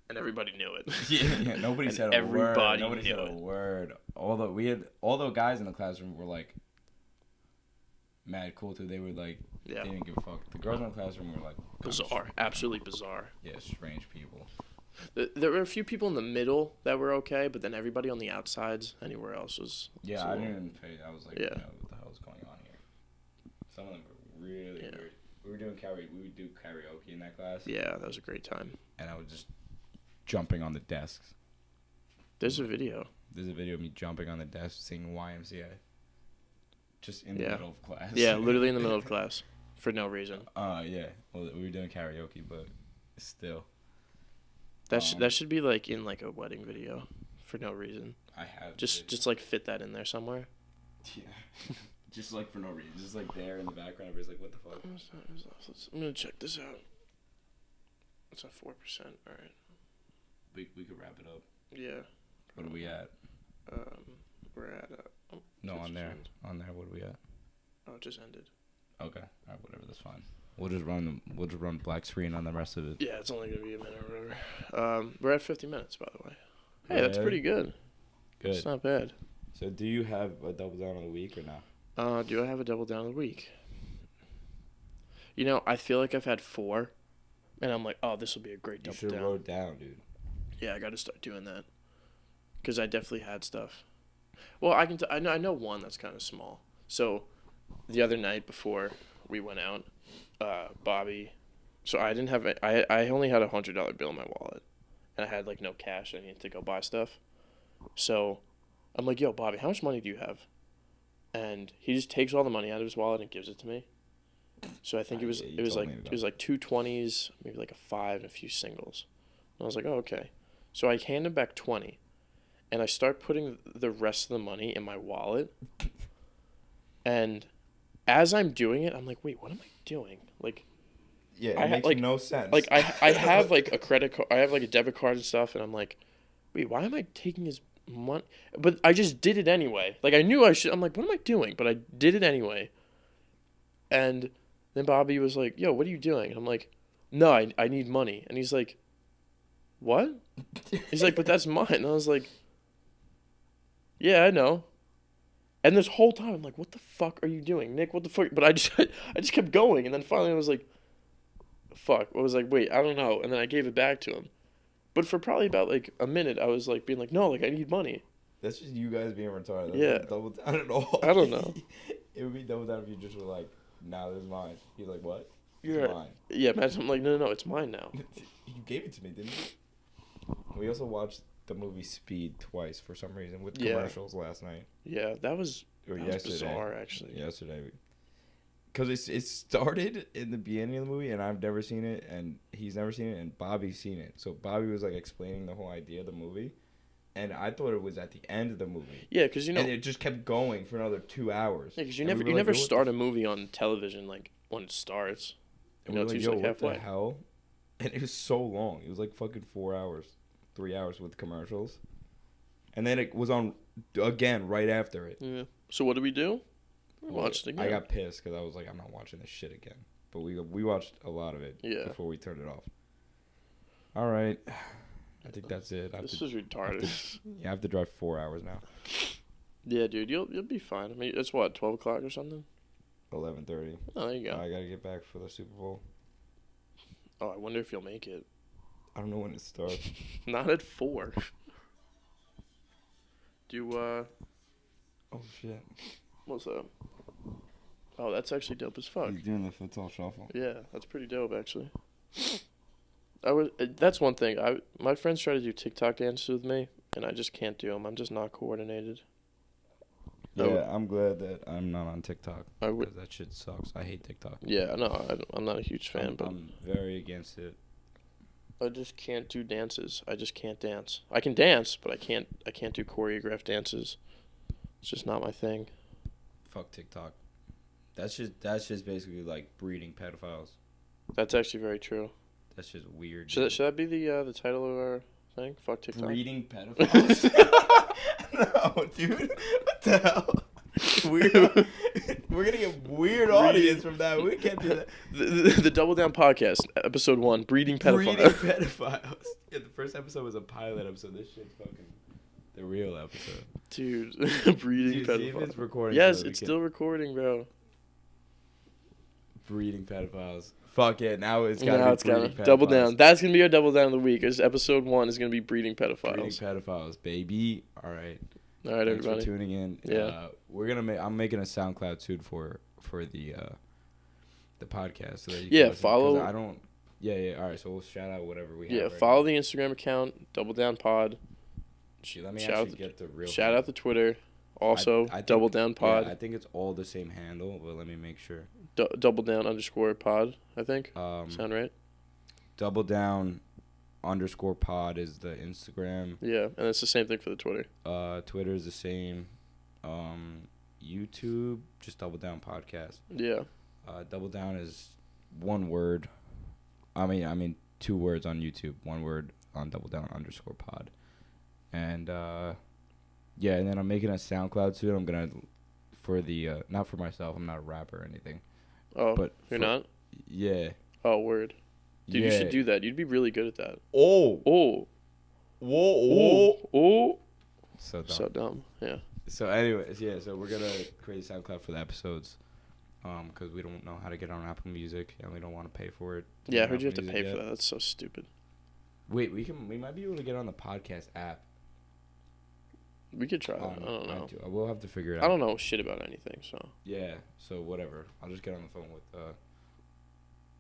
and everybody knew it. Yeah, nobody And said a word. everybody Nobody knew said it. a word. Although all the guys in the classroom were like, mad cool too. They were like, Yeah. they didn't give a fuck. The girls in the classroom were like Bizarre. Absolutely bizarre. Yeah, strange people. There were a few people in the middle that were okay, but then everybody on the outsides, anywhere else was. Yeah, I didn't even pay. I was like, Yeah. you know, what the hell is going on here? Some of them were really Yeah. weird. We would do karaoke in that class. Yeah, that was a great time. And I was just jumping on the desks. There's a video. There's a video of me jumping on the desk singing YMCA. Just in the Yeah. middle of class. Yeah, literally in the middle of class, for no reason. Yeah. Well, we were doing karaoke, but still. That should be like in like a wedding video, for no reason. I have Just like fit that in there somewhere. Yeah. Just like for no reason. Just like there in the background, everybody's like, what the fuck? I'm gonna check this out. It's at 4%. All right. We could wrap it up. Yeah. What are we at? We're at. No, on 50%. there. On there, what are we at? Oh, it just ended. Okay. All right, whatever, that's fine. We'll just run black screen on the rest of it. Yeah, it's only gonna be a minute or whatever. We're at 50 minutes, by the way. Hey, that's pretty good. Good. It's not bad. So do you have a double down of the week or not? Do I have a double down of the week? You know, I feel like I've had 4, and I'm like, oh, this will be a great You double should have down. wrote down, dude. Yeah, I got to start doing that, because I definitely had stuff. Well, I know one that's kind of small. So, the other night before we went out, Bobby. So I didn't have I only had $100 bill in my wallet, and I had like no cash. I needed to go buy stuff. So, I'm like, yo, Bobby, how much money do you have? And he just takes all the money out of his wallet and gives it to me. So I think it was like 2 20s, maybe like a 5 and a few singles. And I was like, oh, okay. So I hand him back 20, and I start putting the rest of the money in my wallet. And as I'm doing it, I'm like, wait, what am I doing? Like, yeah, it makes like, no sense. like I have like a credit card, I have like a debit card and stuff, and I'm like, wait, why am I taking his money? But I just did it anyway. Like I knew I should. I'm like, what am I doing? But I did it anyway. And then Bobby was like, yo, what are you doing? And I'm like, no, I need money. And he's like, what? He's like, but that's mine. And I was like, yeah, I know. And this whole time, I'm like, what the fuck are you doing, Nick? What the fuck? But I just kept going. And then finally I was like, fuck. I was like, wait, I don't know. And then I gave it back to him. But for probably about like a minute, I was like being like, no, like I need money. That's just you guys being retarded. That's Yeah. not double down at all. I don't know. It would be double down if you just were like, nah, this is mine. He's like, what? You're It's mine. Yeah, imagine I'm like, no, it's mine now. You gave it to me, didn't you? We also watched the movie Speed twice for some reason with Yeah. commercials last night. Yeah, that was Yesterday. bizarre, actually. Yesterday. Because it started in the beginning of the movie, and I've never seen it, and he's never seen it, and Bobby's seen it. So Bobby was like explaining the whole idea of the movie, and I thought it was at the end of the movie. Yeah, because you know, And it just kept going for another 2 hours. yeah, because you And never we were like, never yo, what start the a movie on television like when it starts. And You know, we were it's like, yo, usually what the halfway. hell? And it was so long. It was like fucking 4 hours, 3 hours with commercials. And then it was on again right after it. Yeah. So what do we do? We Well, watched it again. I got pissed because I was like, I'm not watching this shit again. But we watched a lot of it before we turned it off. All right. I think that's it. This is retarded. I have to drive 4 hours now. Yeah, dude, you'll be fine. I mean, it's what, 12 o'clock or something? 11:30. Oh, there you go. I got to get back for the Super Bowl. Oh, I wonder if you'll make it. I don't know when it starts. Not at 4. Oh, shit. What's up? Oh, that's actually dope as fuck. He's doing the futsal shuffle. Yeah, that's pretty dope, actually. That's one thing. My friends try to do TikTok dances with me, and I just can't do them. I'm just not coordinated. Yeah, I'm glad that I'm not on TikTok. I would- Because that shit sucks. I hate TikTok. Yeah, no, I'm not a huge fan, but I'm very against it. I just can't do dances. I just can't dance. I can dance, but I can't do choreographed dances. It's just not my thing. Fuck TikTok. That's just basically like breeding pedophiles. That's actually very true. That's just weird. Should that be the title of our thing? Fuck TikTok. Breeding pedophiles? No, dude. What the hell? We're gonna get weird audience from that. We can't do that. The Double Down Podcast, episode 1, breeding pedophiles. Breeding pedophiles. Yeah, the first episode was a pilot episode. This shit's fucking the real episode. Dude, breeding Dude, see if pedophiles. it's recording Yes, so we it's can- still recording, bro. Breeding pedophiles. Fuck it. Now it's gotta Now be it's breeding gotta pedophiles. double down. That's gonna be our double down of the week. Is episode 1 is gonna be breeding pedophiles. Breeding pedophiles, baby. All right. All right, Thanks everybody. for tuning in. Yeah. We're gonna I'm making a SoundCloud soon for the podcast. So that you Yeah, can listen, 'cause follow- I don't. Yeah. All right. So we'll shout out whatever we have. Yeah, right follow now. the Instagram account, Double Down Pod. Shit, let me shout out actually get the real. Shout out the Twitter. Also, I think- Double Down Pod. Yeah, I think it's all the same handle, but let me make sure. Double Down _ Pod, I think. Sound right? Double down _ pod is the Instagram. Yeah, and it's the same thing for the Twitter. Twitter is the same. YouTube, just Double Down Podcast. Yeah. Double Down is one word. I mean 2 words on YouTube, 1 word on Double Down _ pod. And yeah, and then I'm making a SoundCloud soon. I'm gonna for the not for myself. I'm not a rapper or anything. Oh, But you're for- not? Yeah. Oh, word. Dude, yeah. you should do that. You'd be really good at that. Oh. Oh. Whoa. Oh. So dumb. So dumb. Yeah. So anyways, yeah, so we're gonna create a SoundCloud for the episodes, because we don't know how to get on Apple Music and we don't want to pay for it. Yeah, I on heard you have Apple to pay Music for yet. that. That's so stupid. Wait, we might be able to get on the podcast app. We could try that. on I don't know. iTunes. We'll have to figure it out. I don't know shit about anything, so. Yeah, so whatever. I'll just get on the phone with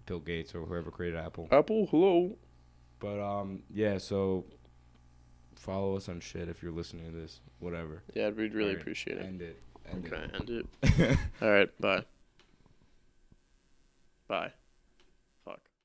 Bill Gates or whoever created Apple. Apple, hello. But yeah, so follow us on shit if you're listening to this. Whatever. Yeah, we'd really Alright, appreciate it. End it. Okay, end it. All right, bye. Bye.